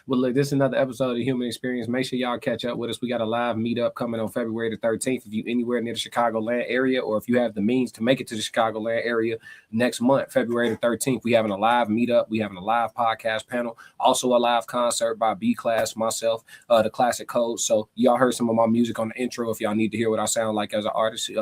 Well, look, this is another episode of Human Experience. Make sure y'all catch up with us. We got a live meetup coming on February the 13th. If you anywhere near the Chicagoland area, or if you have the means to make it to the Chicagoland area next month, February the 13th, we having a live meetup. We having a live podcast panel, also a live concert by B Class, myself, the Classic Code. So y'all heard some of my music on the intro. If y'all need to hear what I sound like as an artist,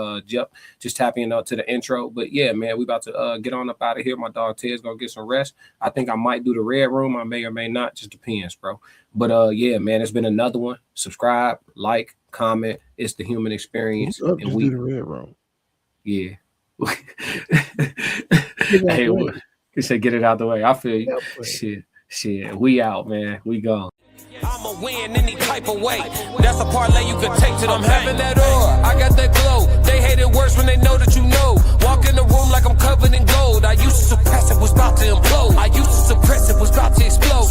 just tap in to the intro. But yeah, man, we about to get on up out of here. My dog Ted's gonna get some rest. I think I might do the red room. I may or may not. Just depends, bro. But yeah, man, it's been another one. Subscribe, like, comment. It's the Human Experience. And we do the red room. Yeah. Hey, he said, get it out the way. I feel you. Shit. We out, man. We gone. I'ma win any type of way. That's a parlay you can take to them. I'm having that aura, I got that glow. They hate it worse when they know that you know. Walk in the room like I'm covered in gold. I used to suppress it, was about to implode. I used to suppress it, was about to explode.